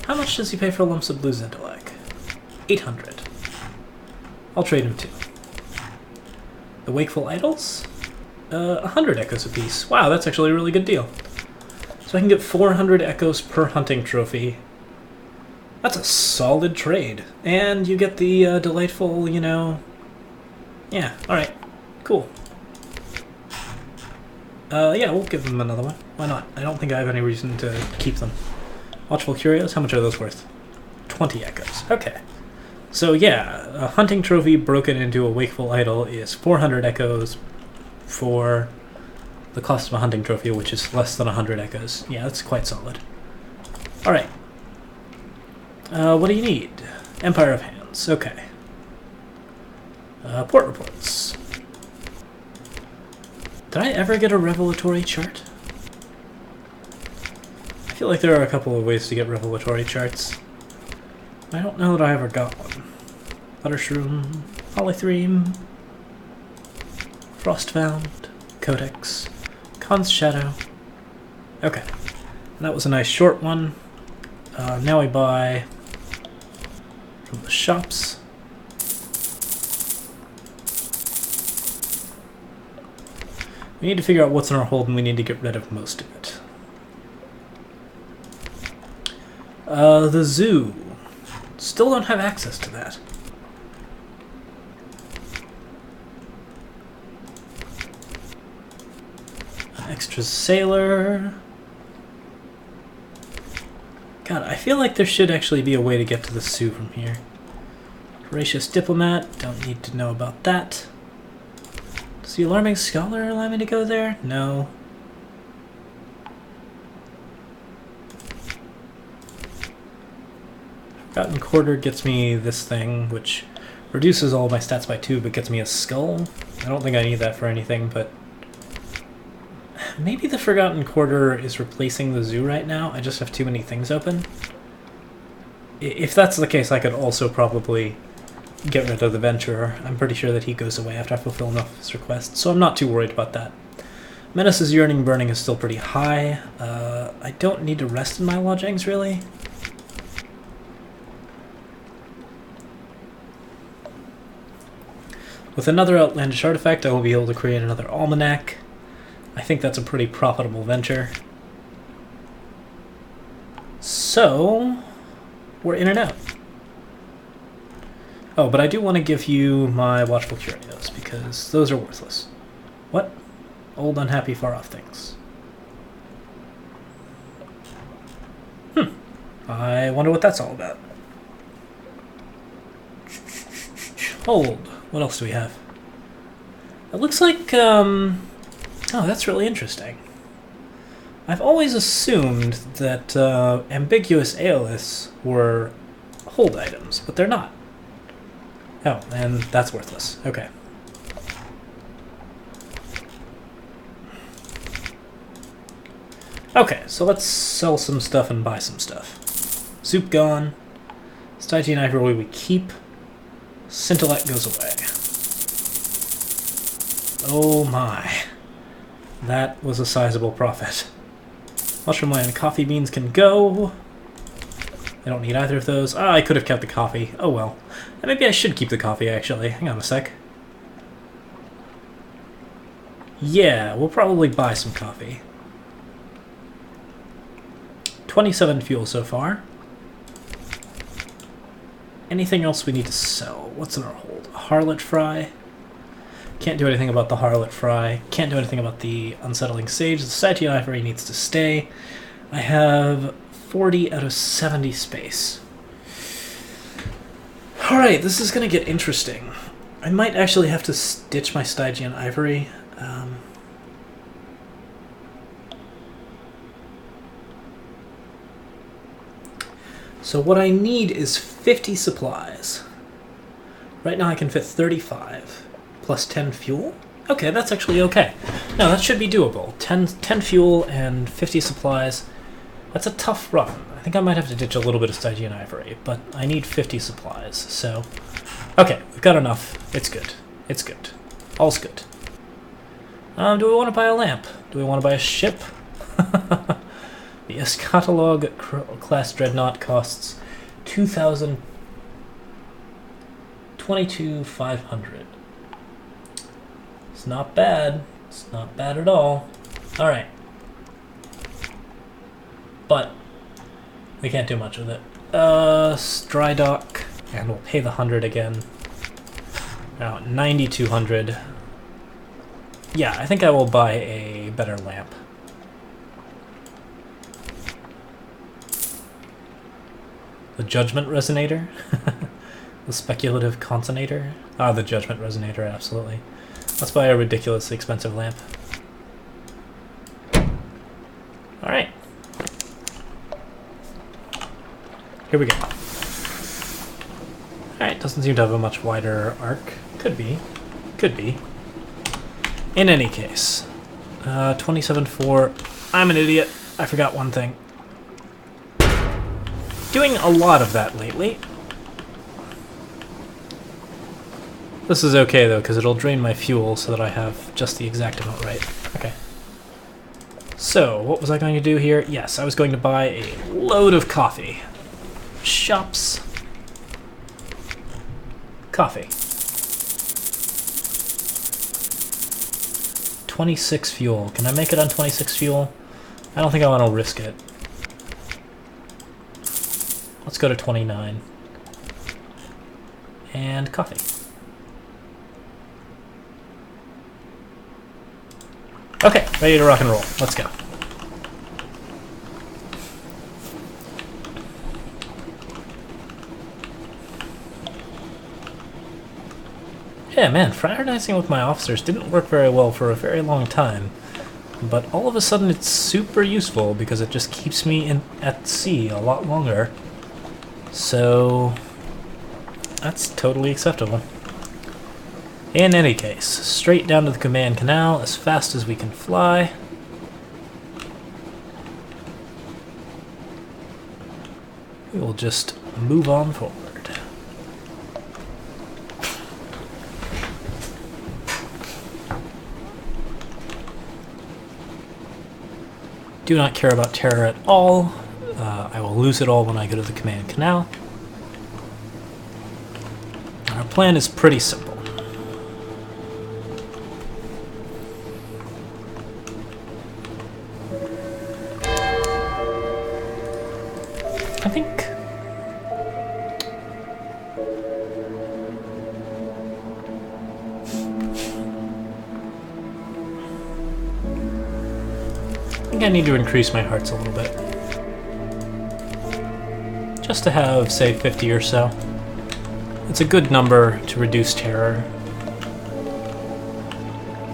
How much does he pay for lumps of blue scintillac? 800. I'll trade him 2. The wakeful idols? 100 echoes apiece. Wow, that's actually a really good deal. So I can get 400 echoes per hunting trophy. That's a solid trade. And you get the delightful, you know... Yeah, alright. Cool. Yeah, we'll give them another one. Why not? I don't think I have any reason to keep them. Watchful Curios, how much are those worth? 20 echoes. Okay. So yeah, a hunting trophy broken into a wakeful idol is 400 echoes for the cost of a hunting trophy, which is less than 100 echoes. Yeah, that's quite solid. Alright. What do you need? Empire of Hands. Okay. Port reports. Did I ever get a revelatory chart? I feel like there are a couple of ways to get revelatory charts. I don't know that I ever got one. Buttershroom, Polythreme, Frostbound, Codex, Khan's Shadow. Okay. And that was a nice short one. Now we buy from the shops. We need to figure out what's in our hold, and we need to get rid of most of it. The zoo. Still don't have access to that. An extra sailor. God, I feel like there should actually be a way to get to the zoo from here. Voracious diplomat. Don't need to know about that. Does the alarming scholar allow me to go there? No. Forgotten Quarter gets me this thing, which reduces all my stats by 2, but gets me a skull. I don't think I need that for anything, but... Maybe the Forgotten Quarter is replacing the zoo right now. I just have too many things open. If that's the case, I could also probably get rid of the Venturer. I'm pretty sure that he goes away after I fulfill enough of his requests, so I'm not too worried about that. Menace's Yearning Burning is still pretty high. I don't need to rest in my lodgings, really. With another outlandish artifact, I will be able to create another almanac. I think that's a pretty profitable venture. So, we're in and out. Oh, but I do want to give you my Watchful Curios, because those are worthless. What? Old, unhappy, far-off things. I wonder what that's all about. Hold. What else do we have? It looks like, oh, that's really interesting. I've always assumed that ambiguous aeolus were hold items, but they're not. Oh, and that's worthless. Okay. Okay, so let's sell some stuff and buy some stuff. Soup gone. Stygian ivory we keep. Scintillac goes away. Oh my. That was a sizable profit. Mushroom land and coffee beans can go. I don't need either of those. Ah, I could have kept the coffee. Oh well. And maybe I should keep the coffee, actually. Hang on a sec. Yeah, we'll probably buy some coffee. 27 fuel so far. Anything else we need to sell? What's in our hold? Harlot Fry. Can't do anything about the Harlot Fry. Can't do anything about the Unsettling Sage. The Stygian Ivory needs to stay. I have 40 out of 70 space. Alright, this is going to get interesting. I might actually have to ditch my Stygian Ivory. So what I need is 50 supplies. Right now I can fit 35, plus 10 fuel. Okay, that's actually okay. No, that should be doable. 10 fuel and 50 supplies. That's a tough run. I think I might have to ditch a little bit of Stygian Ivory, but I need 50 supplies, so... Okay, we've got enough. It's good. It's good. All's good. Do we want to buy a lamp? Do we want to buy a ship? The Eschatologue class dreadnought costs 2,000... 22,500. It's not bad. It's not bad at all. Alright. But we can't do much with it. Dry dock, and we'll pay the 100 again. Now 9,200. Yeah, I think I will buy a better lamp. The Judgment Resonator? The Speculative Consonator? Ah, the Judgment Resonator, absolutely. Let's buy a ridiculously expensive lamp. Alright. Here we go. Alright, doesn't seem to have a much wider arc. Could be. Could be. In any case. 27.4. I'm an idiot. I forgot one thing. Doing a lot of that lately. This is okay though, because it'll drain my fuel so that I have just the exact amount right. Okay. So, what was I going to do here? Yes, I was going to buy a load of coffee. Shops. Coffee. 26 fuel. Can I make it on 26 fuel? I don't think I want to risk it. Let's go to 29. And coffee. Okay, ready to rock and roll. Let's go. Yeah, man, fraternizing with my officers didn't work very well for a very long time. But all of a sudden it's super useful because it just keeps me at sea a lot longer. So that's totally acceptable. In any case, straight down to the command canal as fast as we can fly. We will just move on forward. Do not care about terror at all. I will lose it all when I go to the command canal. And our plan is pretty simple. I think I need to increase my hearts a little bit. Just to have, say, 50 or so. It's a good number to reduce terror.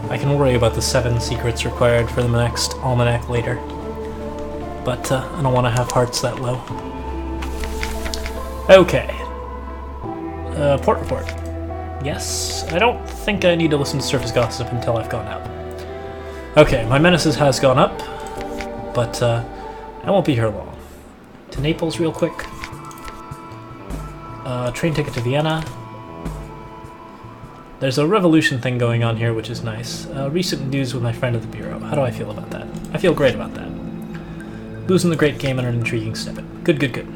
I can worry about the 7 secrets required for the next almanac later. But I don't want to have hearts that low. Okay. Port report. Yes, I don't think I need to listen to surface gossip until I've gone out. Okay, my menaces has gone up, but I won't be here long. To Naples real quick. Train ticket to Vienna. There's a revolution thing going on here, which is nice. Recent news with my friend at the Bureau. How do I feel about that? I feel great about that. Losing the great game and an intriguing snippet. Good, good, good.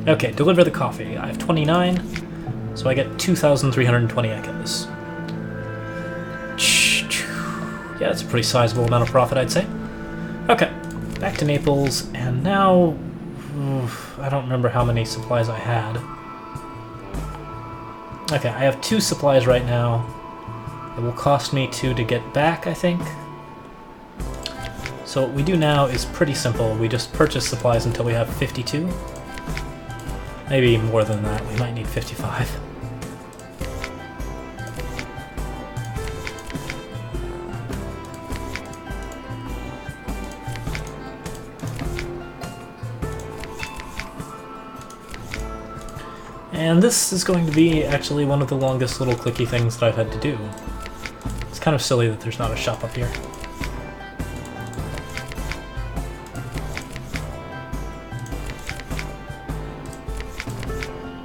Okay, deliver the coffee. I have 29, so I get 2,320 echoes. Yeah, that's a pretty sizable amount of profit, I'd say. Okay, back to Naples, and now... I don't remember how many supplies I had. Okay, I have 2 supplies right now. It will cost me 2 to get back, I think. So what we do now is pretty simple. We just purchase supplies until we have 52. Maybe more than that. We might need 55. And this is going to be actually one of the longest little clicky things that I've had to do. It's kind of silly that there's not a shop up here.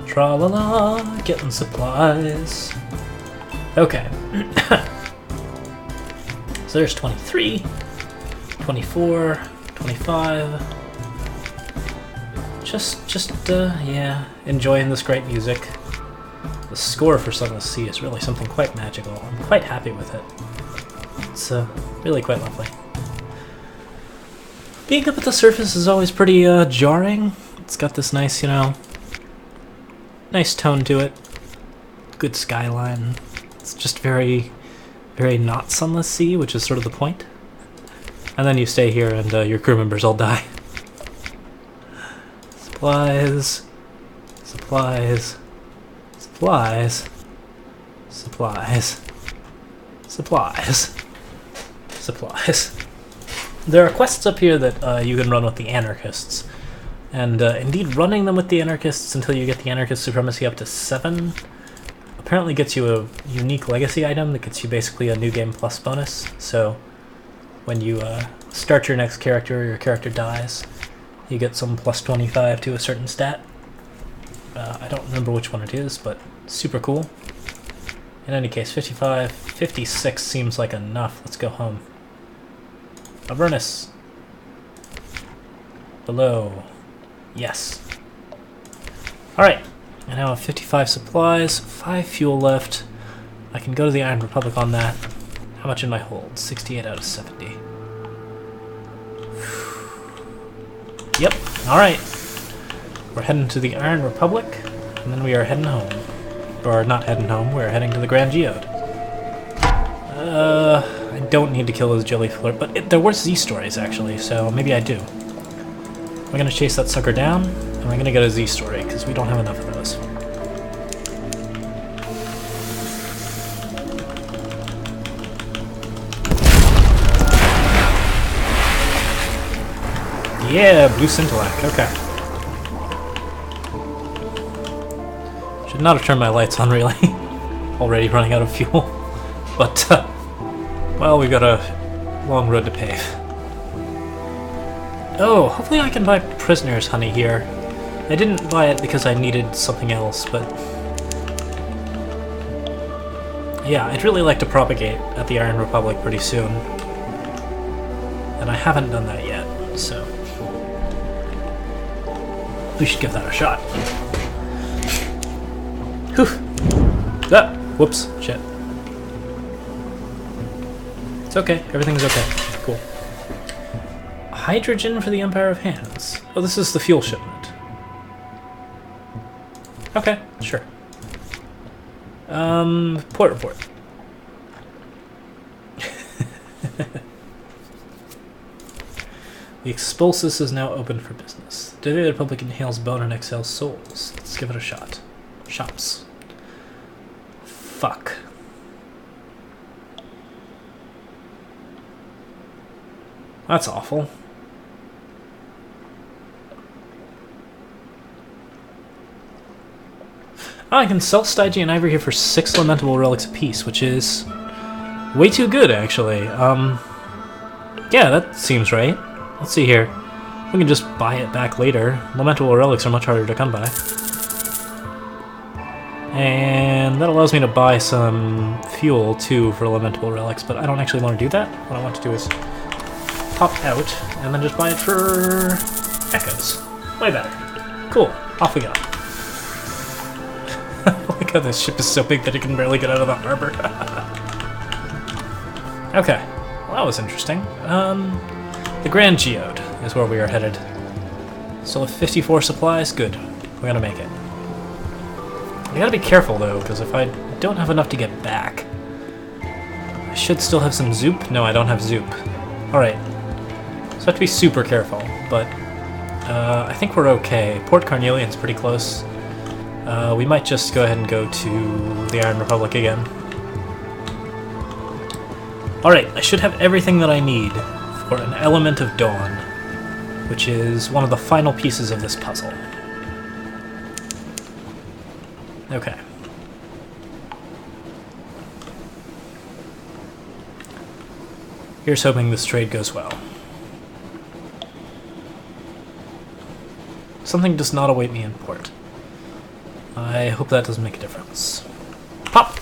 Tra-la-la, getting supplies. Okay. So there's 23, 24, 25. Yeah, enjoying this great music. The score for Sunless Sea is really something quite magical. I'm quite happy with it. It's really quite lovely. Being up at the surface is always pretty jarring. It's got this nice, nice tone to it. Good skyline. It's just very, very not Sunless Sea, which is sort of the point. And then you stay here and your crew members all die. Supplies, supplies, supplies, supplies, supplies, supplies. There are quests up here that you can run with the anarchists. And indeed, running them with the anarchists until you get the anarchist supremacy up to 7 apparently gets you a unique legacy item that gets you basically a New Game Plus bonus. So when you start your next character, or your character dies, you get some plus 25 to a certain stat. I don't remember which one it is, but super cool. In any case, 55, 56 seems like enough. Let's go home. Avernus. Below. Yes. Alright, I now have 55 supplies, 5 fuel left. I can go to the Iron Republic on that. How much in my hold? 68 out of 70. Yep, alright. We're heading to the Iron Republic, and then we are heading home. Or not heading home, we're heading to the Grand Geode. I don't need to kill those jelly flirt, but there were Z-stories actually, so maybe I do. We're gonna chase that sucker down, and we're gonna get a Z-story, because we don't have enough of those. Yeah, blue Scintillac, okay. Should not have turned my lights on, really. Already running out of fuel. But, well, we've got a long road to pave. Oh, hopefully I can buy prisoner's honey here. I didn't buy it because I needed something else, but... yeah, I'd really like to propagate at the Iron Republic pretty soon. And I haven't done that yet, so... we should give that a shot. Whew. Ah, whoops, shit. It's okay, everything's okay. Cool. Hydrogen for the Empire of Hands. Oh, this is the fuel shipment. Okay, sure. Port report. The Expulsus is now open for business. The Daily Republic inhales bone and exhales souls. Let's give it a shot. Shops. Fuck. That's awful. Oh, I can sell Stygian Ivory here for 6 Lamentable Relics apiece, which is way too good, actually. Yeah, that seems right. Let's see here. We can just buy it back later. Lamentable Relics are much harder to come by. And that allows me to buy some fuel, too, for Lamentable Relics, but I don't actually want to do that. What I want to do is pop out, and then just buy it for Echoes. Way better. Cool. Off we go. Look how this ship is so big that it can barely get out of the harbor. Okay. Well, that was interesting. The Grand Geode is where we are headed. So with 54 supplies, good. We're gonna make it. I gotta be careful though, because if I don't have enough to get back, I should still have some zoop. No, I don't have zoop. Alright. So I have to be super careful, but I think we're okay. Port Carnelian's pretty close. We might just go ahead and go to the Iron Republic again. Alright, I should have everything that I need for an Element of Dawn, which is one of the final pieces of this puzzle. Okay. Here's hoping this trade goes well. Something does not await me in port. I hope that doesn't make a difference. Pop!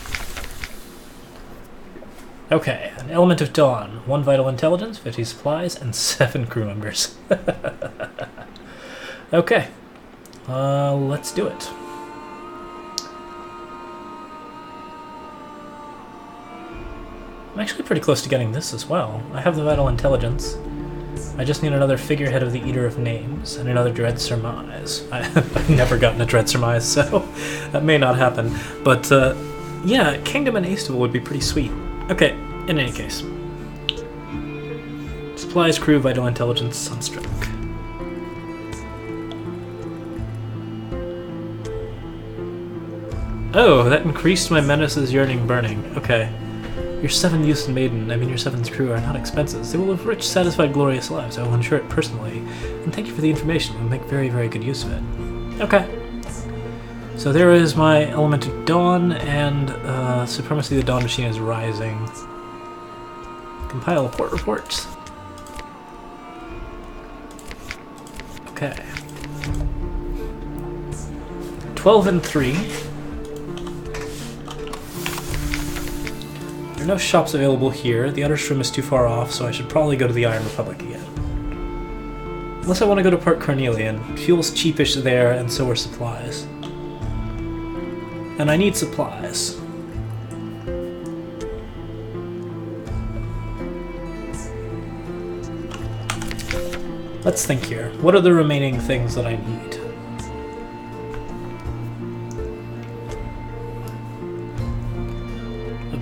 Okay, an Element of Dawn, 1 vital intelligence, 50 supplies, and 7 crew members. Okay, let's do it. I'm actually pretty close to getting this as well. I have the vital intelligence. I just need another figurehead of the Eater of Names and another Dread Surmise. I've never gotten a Dread Surmise, so that may not happen. But yeah, Kingdom and Aestival would be pretty sweet. Okay, in any case. Supplies, crew, vital intelligence, sunstroke. Oh, that increased my menace's yearning burning. Okay. Your 7 youths and maiden, I mean your 7's crew, are not expenses. They will live rich, satisfied, glorious lives. I will ensure it personally. And thank you for the information. We'll make very, very good use of it. Okay. So there is my Element of Dawn, and Supremacy of the Dawn Machine is rising. Compile a port report. Okay. 12 and 3. There are no shops available here. The outer shroom is too far off, so I should probably go to the Iron Republic again. Unless I want to go to Port Carnelian. Fuel's cheapish there, and so are supplies. And I need supplies. Let's think here. What are the remaining things that I need?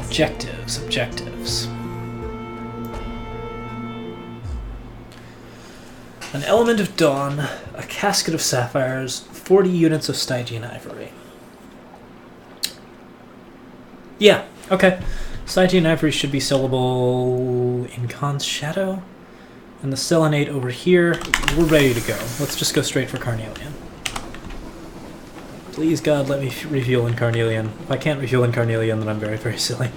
Objectives. An Element of Dawn, a Casket of Sapphires, 40 units of Stygian Ivory. Yeah, okay. Stygian Ivory should be sellable in Khan's Shadow. And the Selenate over here, we're ready to go. Let's just go straight for Carnelian. Please, God, let me refuel in Carnelian. If I can't refuel in Carnelian, then I'm very, very silly.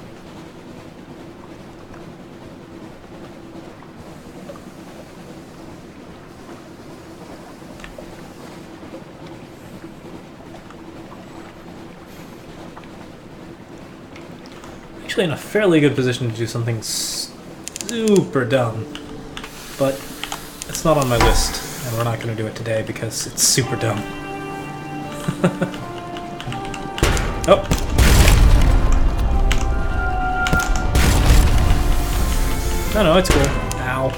Actually in a fairly good position to do something super dumb. But it's not on my list, and we're not going to do it today because it's super dumb. Oh! No, it's cool. Ow.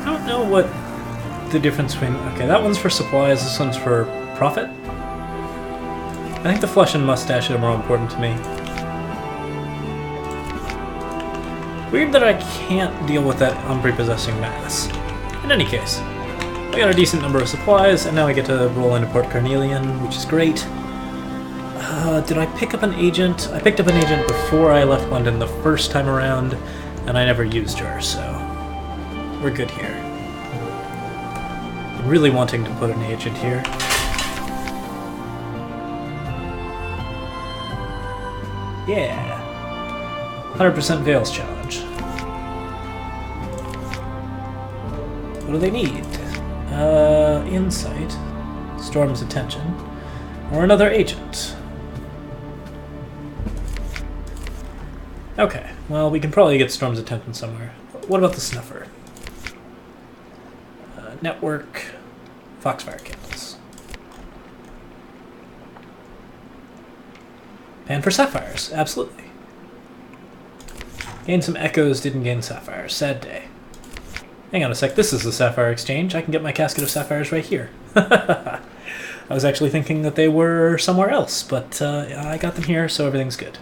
I don't know what the difference between... Okay, that one's for supplies, this one's for profit? I think the flesh and mustache are more important to me. Weird that I can't deal with that unprepossessing mass. In any case, I got a decent number of supplies, and now I get to roll into Port Carnelian, which is great. Did I pick up an agent? I picked up an agent before I left London the first time around, and I never used her, so we're good here. I'm really wanting to put an agent here. Yeah. 100% Veils challenge. What do they need? Insight, Storm's attention, or another agent. Okay, well, we can probably get Storm's attention somewhere. What about the Snuffer? Network, Foxfire Candles. Pan for sapphires, absolutely. Gained some echoes, didn't gain sapphires. Sad day. Hang on a sec, this is the Sapphire Exchange. I can get my casket of sapphires right here. I was actually thinking that they were somewhere else, but I got them here, so everything's good.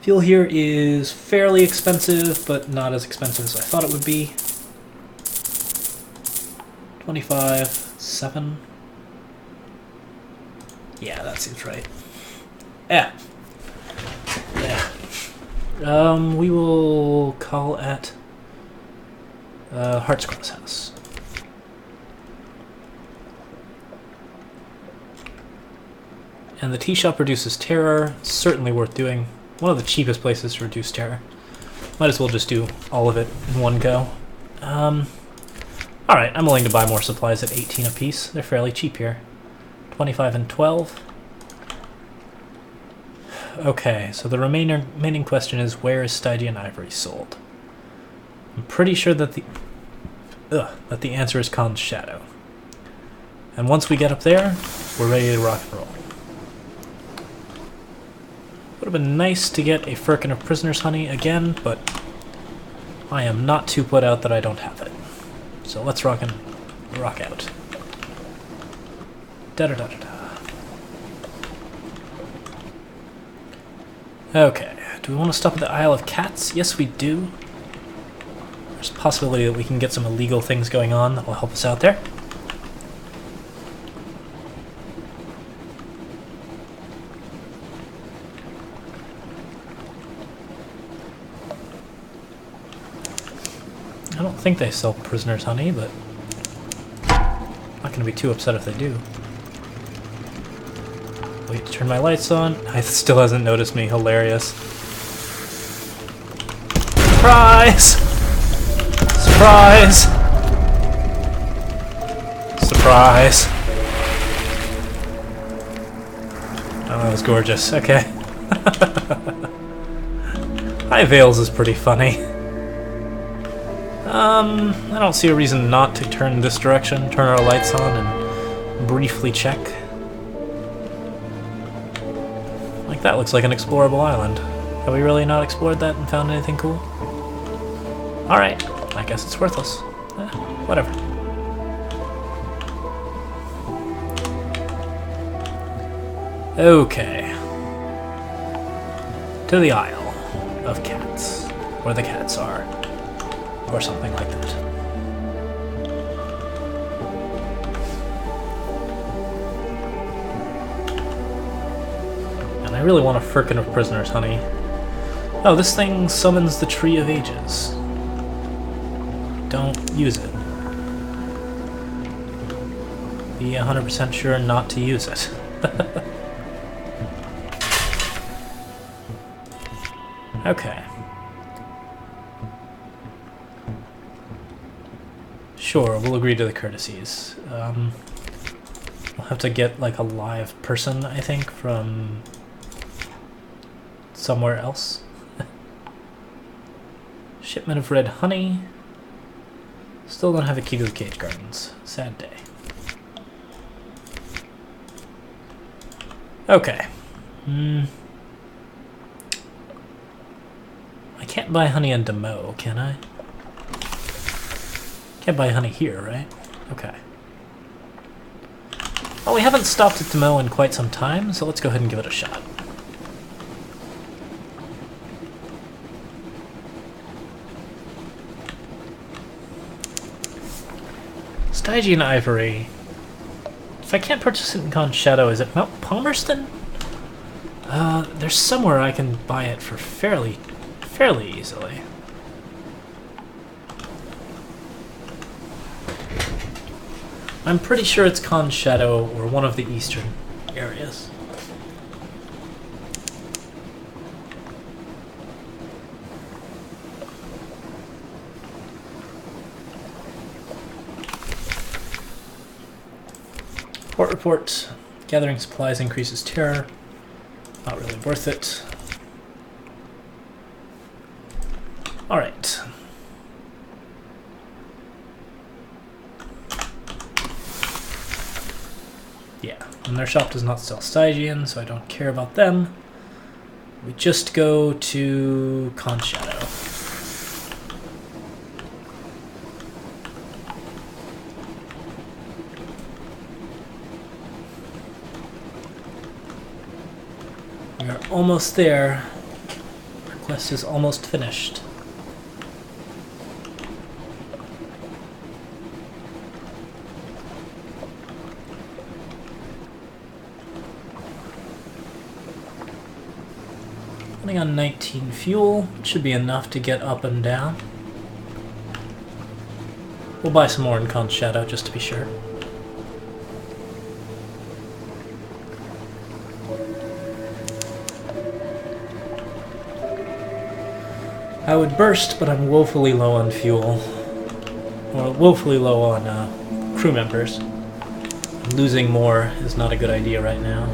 Fuel here is fairly expensive, but not as expensive as I thought it would be. 25, 7. Yeah, that seems right. Yeah. We will call at Heart's Cross House. And the tea shop reduces terror. Certainly worth doing. One of the cheapest places to reduce terror. Might as well just do all of it in one go. Alright, I'm willing to buy more supplies at 18 apiece. They're fairly cheap here. 25 and 12. Okay, so the remaining question is, where is Stygian ivory sold? I'm pretty sure that the answer is Khan's Shadow. And once we get up there, we're ready to rock and roll. Would have been nice to get a firkin of prisoner's honey again, but I am not too put out that I don't have it. So let's rock out. Da-da-da-da-da. Okay, do we want to stop at the Isle of Cats? Yes, we do. There's a possibility that we can get some illegal things going on that will help us out there. I don't think they sell prisoner's honey, but I'm not going to be too upset if they do. Wait to turn my lights on. It still hasn't noticed me. Hilarious. Surprise! Surprise! Surprise! Oh, that was gorgeous. Okay. High Veils is pretty funny. I don't see a reason not to turn this direction, turn our lights on, and briefly check. Like, that looks like an explorable island. Have we really not explored that and found anything cool? Alright, I guess it's worthless. Whatever. Okay. To the Isle of Cats, where the cats are. Or something like that. And I really want a firkin of prisoner's honey. Oh, this thing summons the Tree of Ages. Don't use it. Be 100% sure not to use it. Okay. Sure, we'll agree to the courtesies. We'll have to get like a live person, I think, from somewhere else. Shipment of red honey. Still don't have a key to the cage gardens. Sad day. Okay. I can't buy honey in Demo, can I? Can't buy honey here, right? Okay. Well, we haven't stopped at Demo in quite some time, so let's go ahead and give it a shot. Stygian ivory. If I can't purchase it in Khan's Shadow, is it Mount Palmerston? There's somewhere I can buy it for fairly easily. I'm pretty sure it's Khan's Shadow or one of the eastern areas. Port report. Gathering supplies increases terror. Not really worth it. Alright. Yeah, and their shop does not sell Stygian, so I don't care about them. We just go to Khan's Shadow. We are almost there. Our quest is almost finished. Running on 19 fuel, should be enough to get up and down. We'll buy some more in Khan's Shadow just to be sure. I would burst, but I'm woefully low on fuel. Or woefully low on crew members. Losing more is not a good idea right now.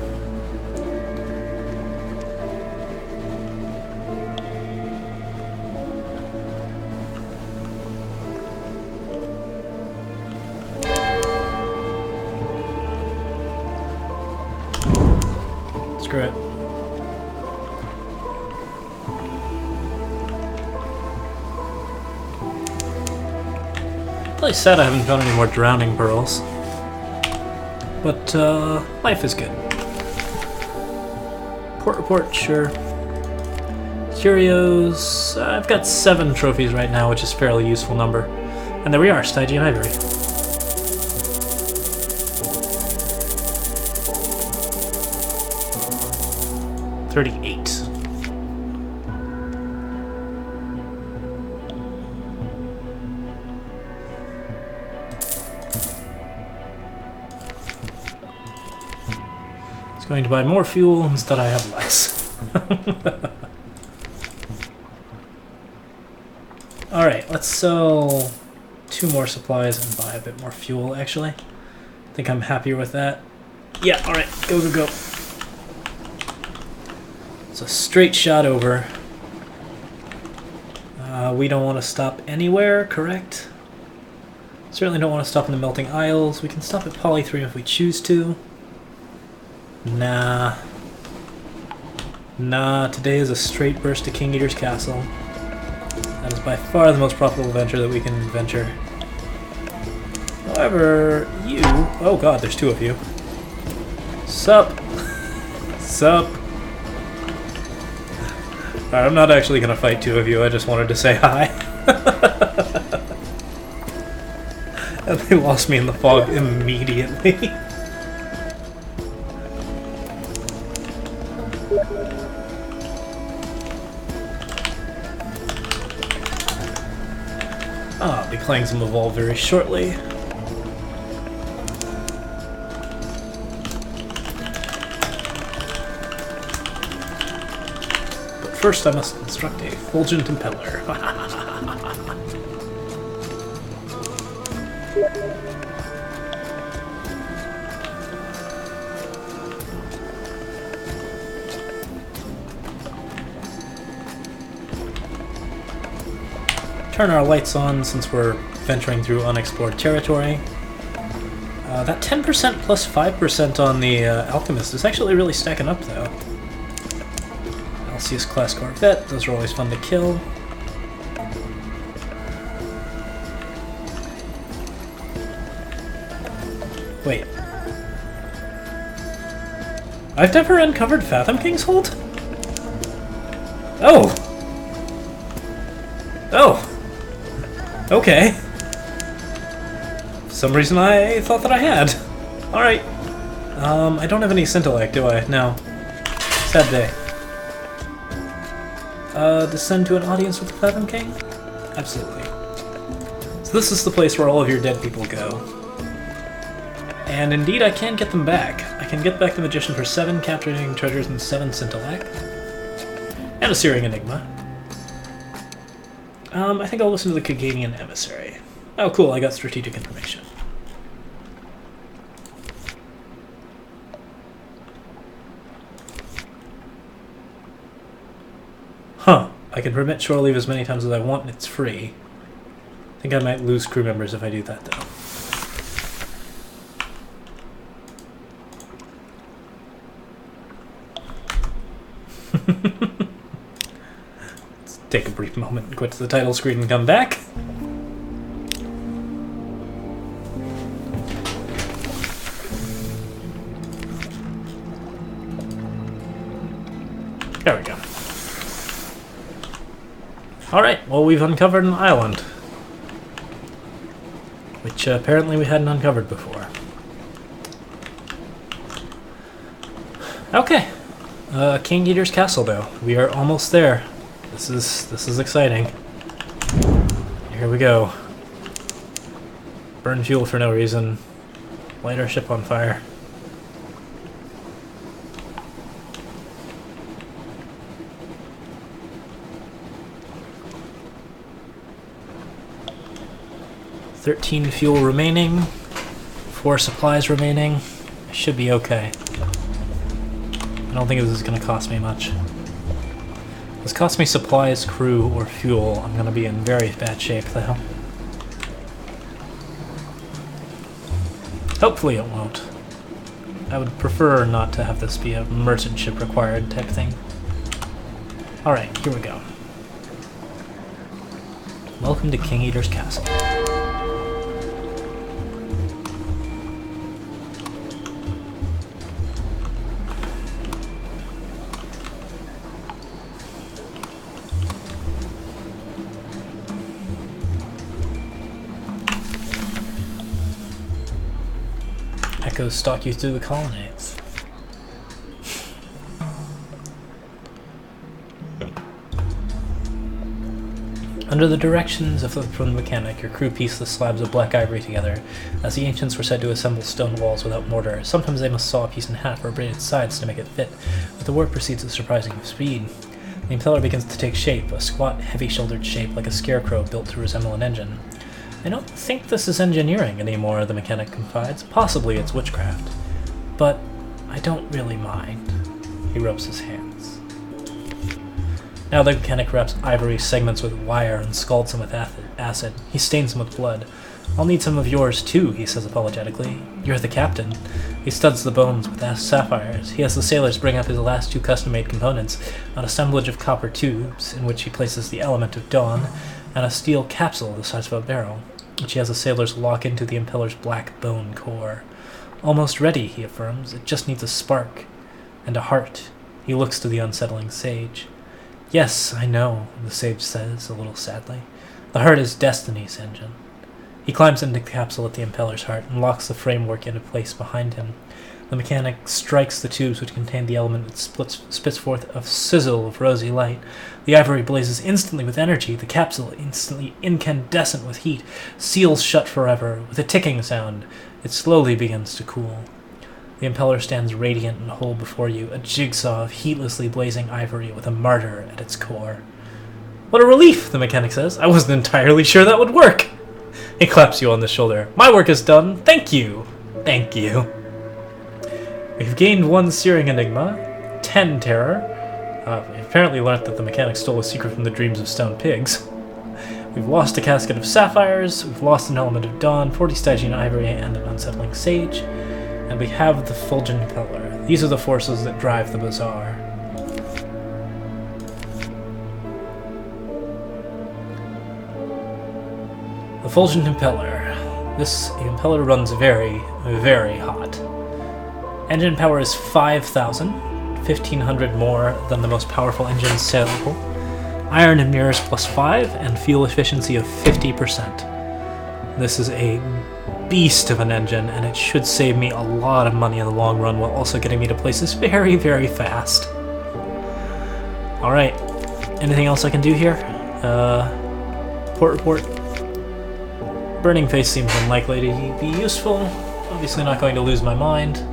Screw it. Really sad I haven't found any more drowning pearls. But, life is good. Port report, sure. Curios, I've got 7 trophies right now, which is a fairly useful number. And there we are, Stygian Ivory. $38. It's going to buy more fuel, instead I have less. Alright, let's sell 2 more supplies and buy a bit more fuel, actually. I think I'm happier with that. Yeah, alright, go, go, go. It's a straight shot over. We don't want to stop anywhere, correct? Certainly don't want to stop in the Melting Isles. We can stop at Polythrium if we choose to. Nah. Nah, today is a straight burst to King Eater's Castle. That is by far the most profitable venture that we can venture. However, you... Oh god, there's 2 of you. Sup? Sup? I'm not actually going to fight 2 of you, I just wanted to say hi. And they lost me in the fog immediately. I'll be playing some Evolve very shortly. But first I must construct a Fulgent Impeller. Turn our lights on since we're venturing through unexplored territory. That 10% plus 5% on the Alchemist is actually really stacking up, though. Alceus class Corvette, those are always fun to kill. Wait. I've never uncovered Fathom King's Hold? Oh! Oh! Okay. For some reason I thought that I had. Alright. I don't have any Scintillate, do I? No. Sad day. Descend to an audience with the Fathom King? Absolutely. So this is the place where all of your dead people go. And indeed I can get them back. I can get back the Magician for 7 capturing treasures and 7 Scintillate. And a Searing Enigma. I think I'll listen to the Kagadian Emissary. Oh cool, I got strategic information. Huh. I can permit shore leave as many times as I want and it's free. I think I might lose crew members if I do that though. Let's take a brief moment and quit to the title screen and come back. Alright, well we've uncovered an island. Which apparently we hadn't uncovered before. Okay. King Eater's Castle though. We are almost there. This is exciting. Here we go. Burn fuel for no reason. Light our ship on fire. $13 fuel remaining. 4 supplies remaining. I should be okay. I don't think this is going to cost me much. If this costs me supplies, crew, or fuel, I'm going to be in very bad shape though. Hopefully it won't. I would prefer not to have this be a merchant ship required type thing. Alright, here we go. Welcome to King Eater's Castle. Echoes stalk you through the colonnades. Under the directions from the mechanic, your crew piece the slabs of black ivory together. As the ancients were said to assemble stone walls without mortar, sometimes they must saw a piece in half or braid its sides to make it fit, but the work proceeds at surprising speed. The impeller begins to take shape, a squat, heavy-shouldered shape like a scarecrow built to resemble an engine. I don't think this is engineering anymore, the mechanic confides. Possibly it's witchcraft. But I don't really mind. He rubs his hands. Now the mechanic wraps ivory segments with wire and scalds them with acid. He stains them with blood. I'll need some of yours too, he says apologetically. You're the captain. He studs the bones with sapphires. He has the sailors bring up his last 2 custom-made components, an assemblage of copper tubes, in which he places the element of dawn, and a steel capsule the size of a barrel, which he has the sailors lock into the impeller's black bone core. Almost ready, he affirms. It just needs a spark. And a heart. He looks to the unsettling sage. Yes, I know, the sage says, a little sadly. The heart is Destiny's engine. He climbs into the capsule at the impeller's heart and locks the framework into place behind him. The mechanic strikes the tubes which contain the element that spits forth a sizzle of rosy light. The ivory blazes instantly with energy, the capsule instantly incandescent with heat, seals shut forever. With a ticking sound, it slowly begins to cool. The impeller stands radiant and whole before you, a jigsaw of heatlessly blazing ivory with a martyr at its core. What a relief, the mechanic says. I wasn't entirely sure that would work. He claps you on the shoulder. My work is done. Thank you. Thank you. We've gained 1 searing enigma, 10 terror. We apparently learnt that the mechanic stole a secret from the dreams of stone pigs. We've lost a casket of sapphires, we've lost an element of dawn, 40 Stygian ivory, and an unsettling sage. And we have the Fulgent impeller. These are the forces that drive the bazaar. The Fulgent impeller. This impeller runs very, very hot. Engine power is 5,000, 1,500 more than the most powerful engines saleable. Iron and mirrors +5, and fuel efficiency of 50%. This is a beast of an engine, and it should save me a lot of money in the long run while also getting me to places very, very fast. Alright, anything else I can do here? Port report. Burning face seems unlikely to be useful. Obviously not going to lose my mind.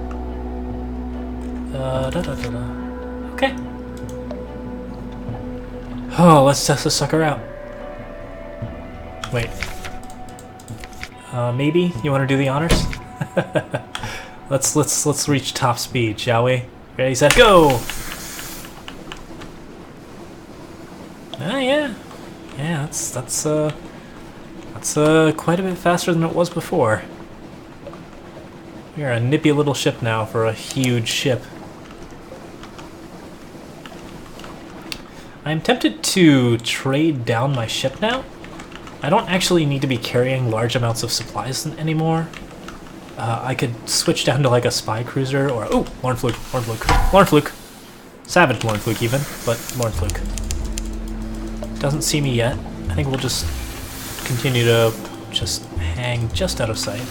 Okay. Oh, let's test this sucker out. Wait. Maybe? You want to do the honors? Let's reach top speed, shall we? Ready, set, go! Yeah. Yeah, that's quite a bit faster than it was before. We are a nippy little ship now for a huge ship. I'm tempted to trade down my ship now. I don't actually need to be carrying large amounts of supplies anymore. I could switch down to like a spy cruiser or... Ooh! Lorn Fluke. Lorn Fluke. Lorn Fluke. Savage Lorn Fluke even, but Lorn Fluke. Doesn't see me yet. I think we'll just continue to just hang just out of sight.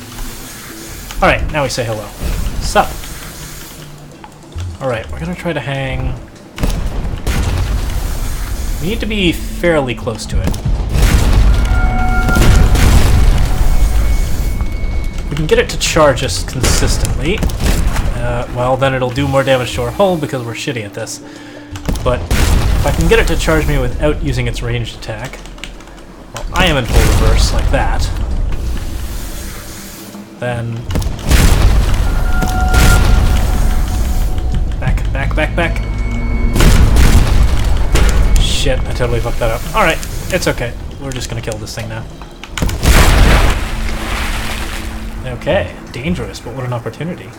Alright, now we say hello. Sup? Alright, we're gonna try to hang... We need to be fairly close to it. We can get it to charge us consistently. Well, then it'll do more damage to our hull because we're shitty at this. But if I can get it to charge me without using its ranged attack, well, I am in full reverse, like that, then... Back. Shit, I totally fucked that up. Alright, it's okay. We're just gonna kill this thing now. Okay, dangerous, but what an opportunity.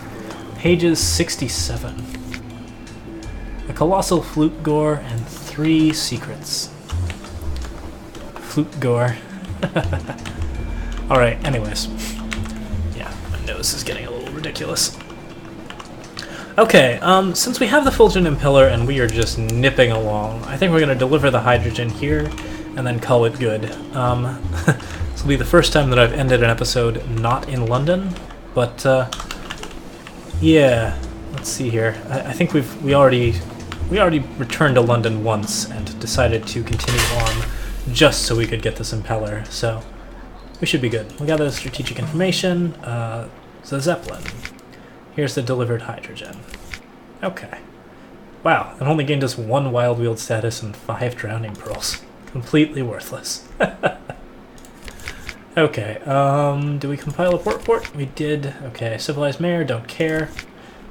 Pages 67. A colossal flute gore and 3 secrets. Flute gore. Alright, anyways. Yeah, my nose is getting a little ridiculous. Okay, since we have the Fulgent Impeller and we are just nipping along, I think we're going to deliver the hydrogen here and then call it good. This will be the first time that I've ended an episode not in London, but yeah, let's see here. I think we already returned to London once and decided to continue on just so we could get this impeller, so we should be good. We got the strategic information, the Zeppelin. Here's the delivered hydrogen. Okay. Wow, it only gained us 1 wild wield status and 5 drowning pearls. Completely worthless. Okay, did we compile a port report? We did. Okay, civilized mayor, don't care.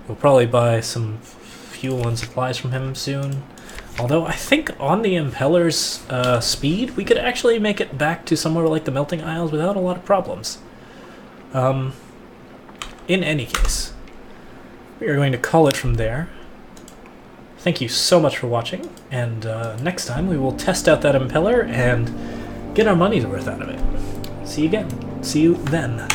We'll probably buy some fuel and supplies from him soon. Although I think on the impeller's speed, we could actually make it back to somewhere like the Melting Isles without a lot of problems. In any case, we are going to call it from there. Thank you so much for watching, and next time we will test out that impeller and get our money's worth out of it. See you again. See you then.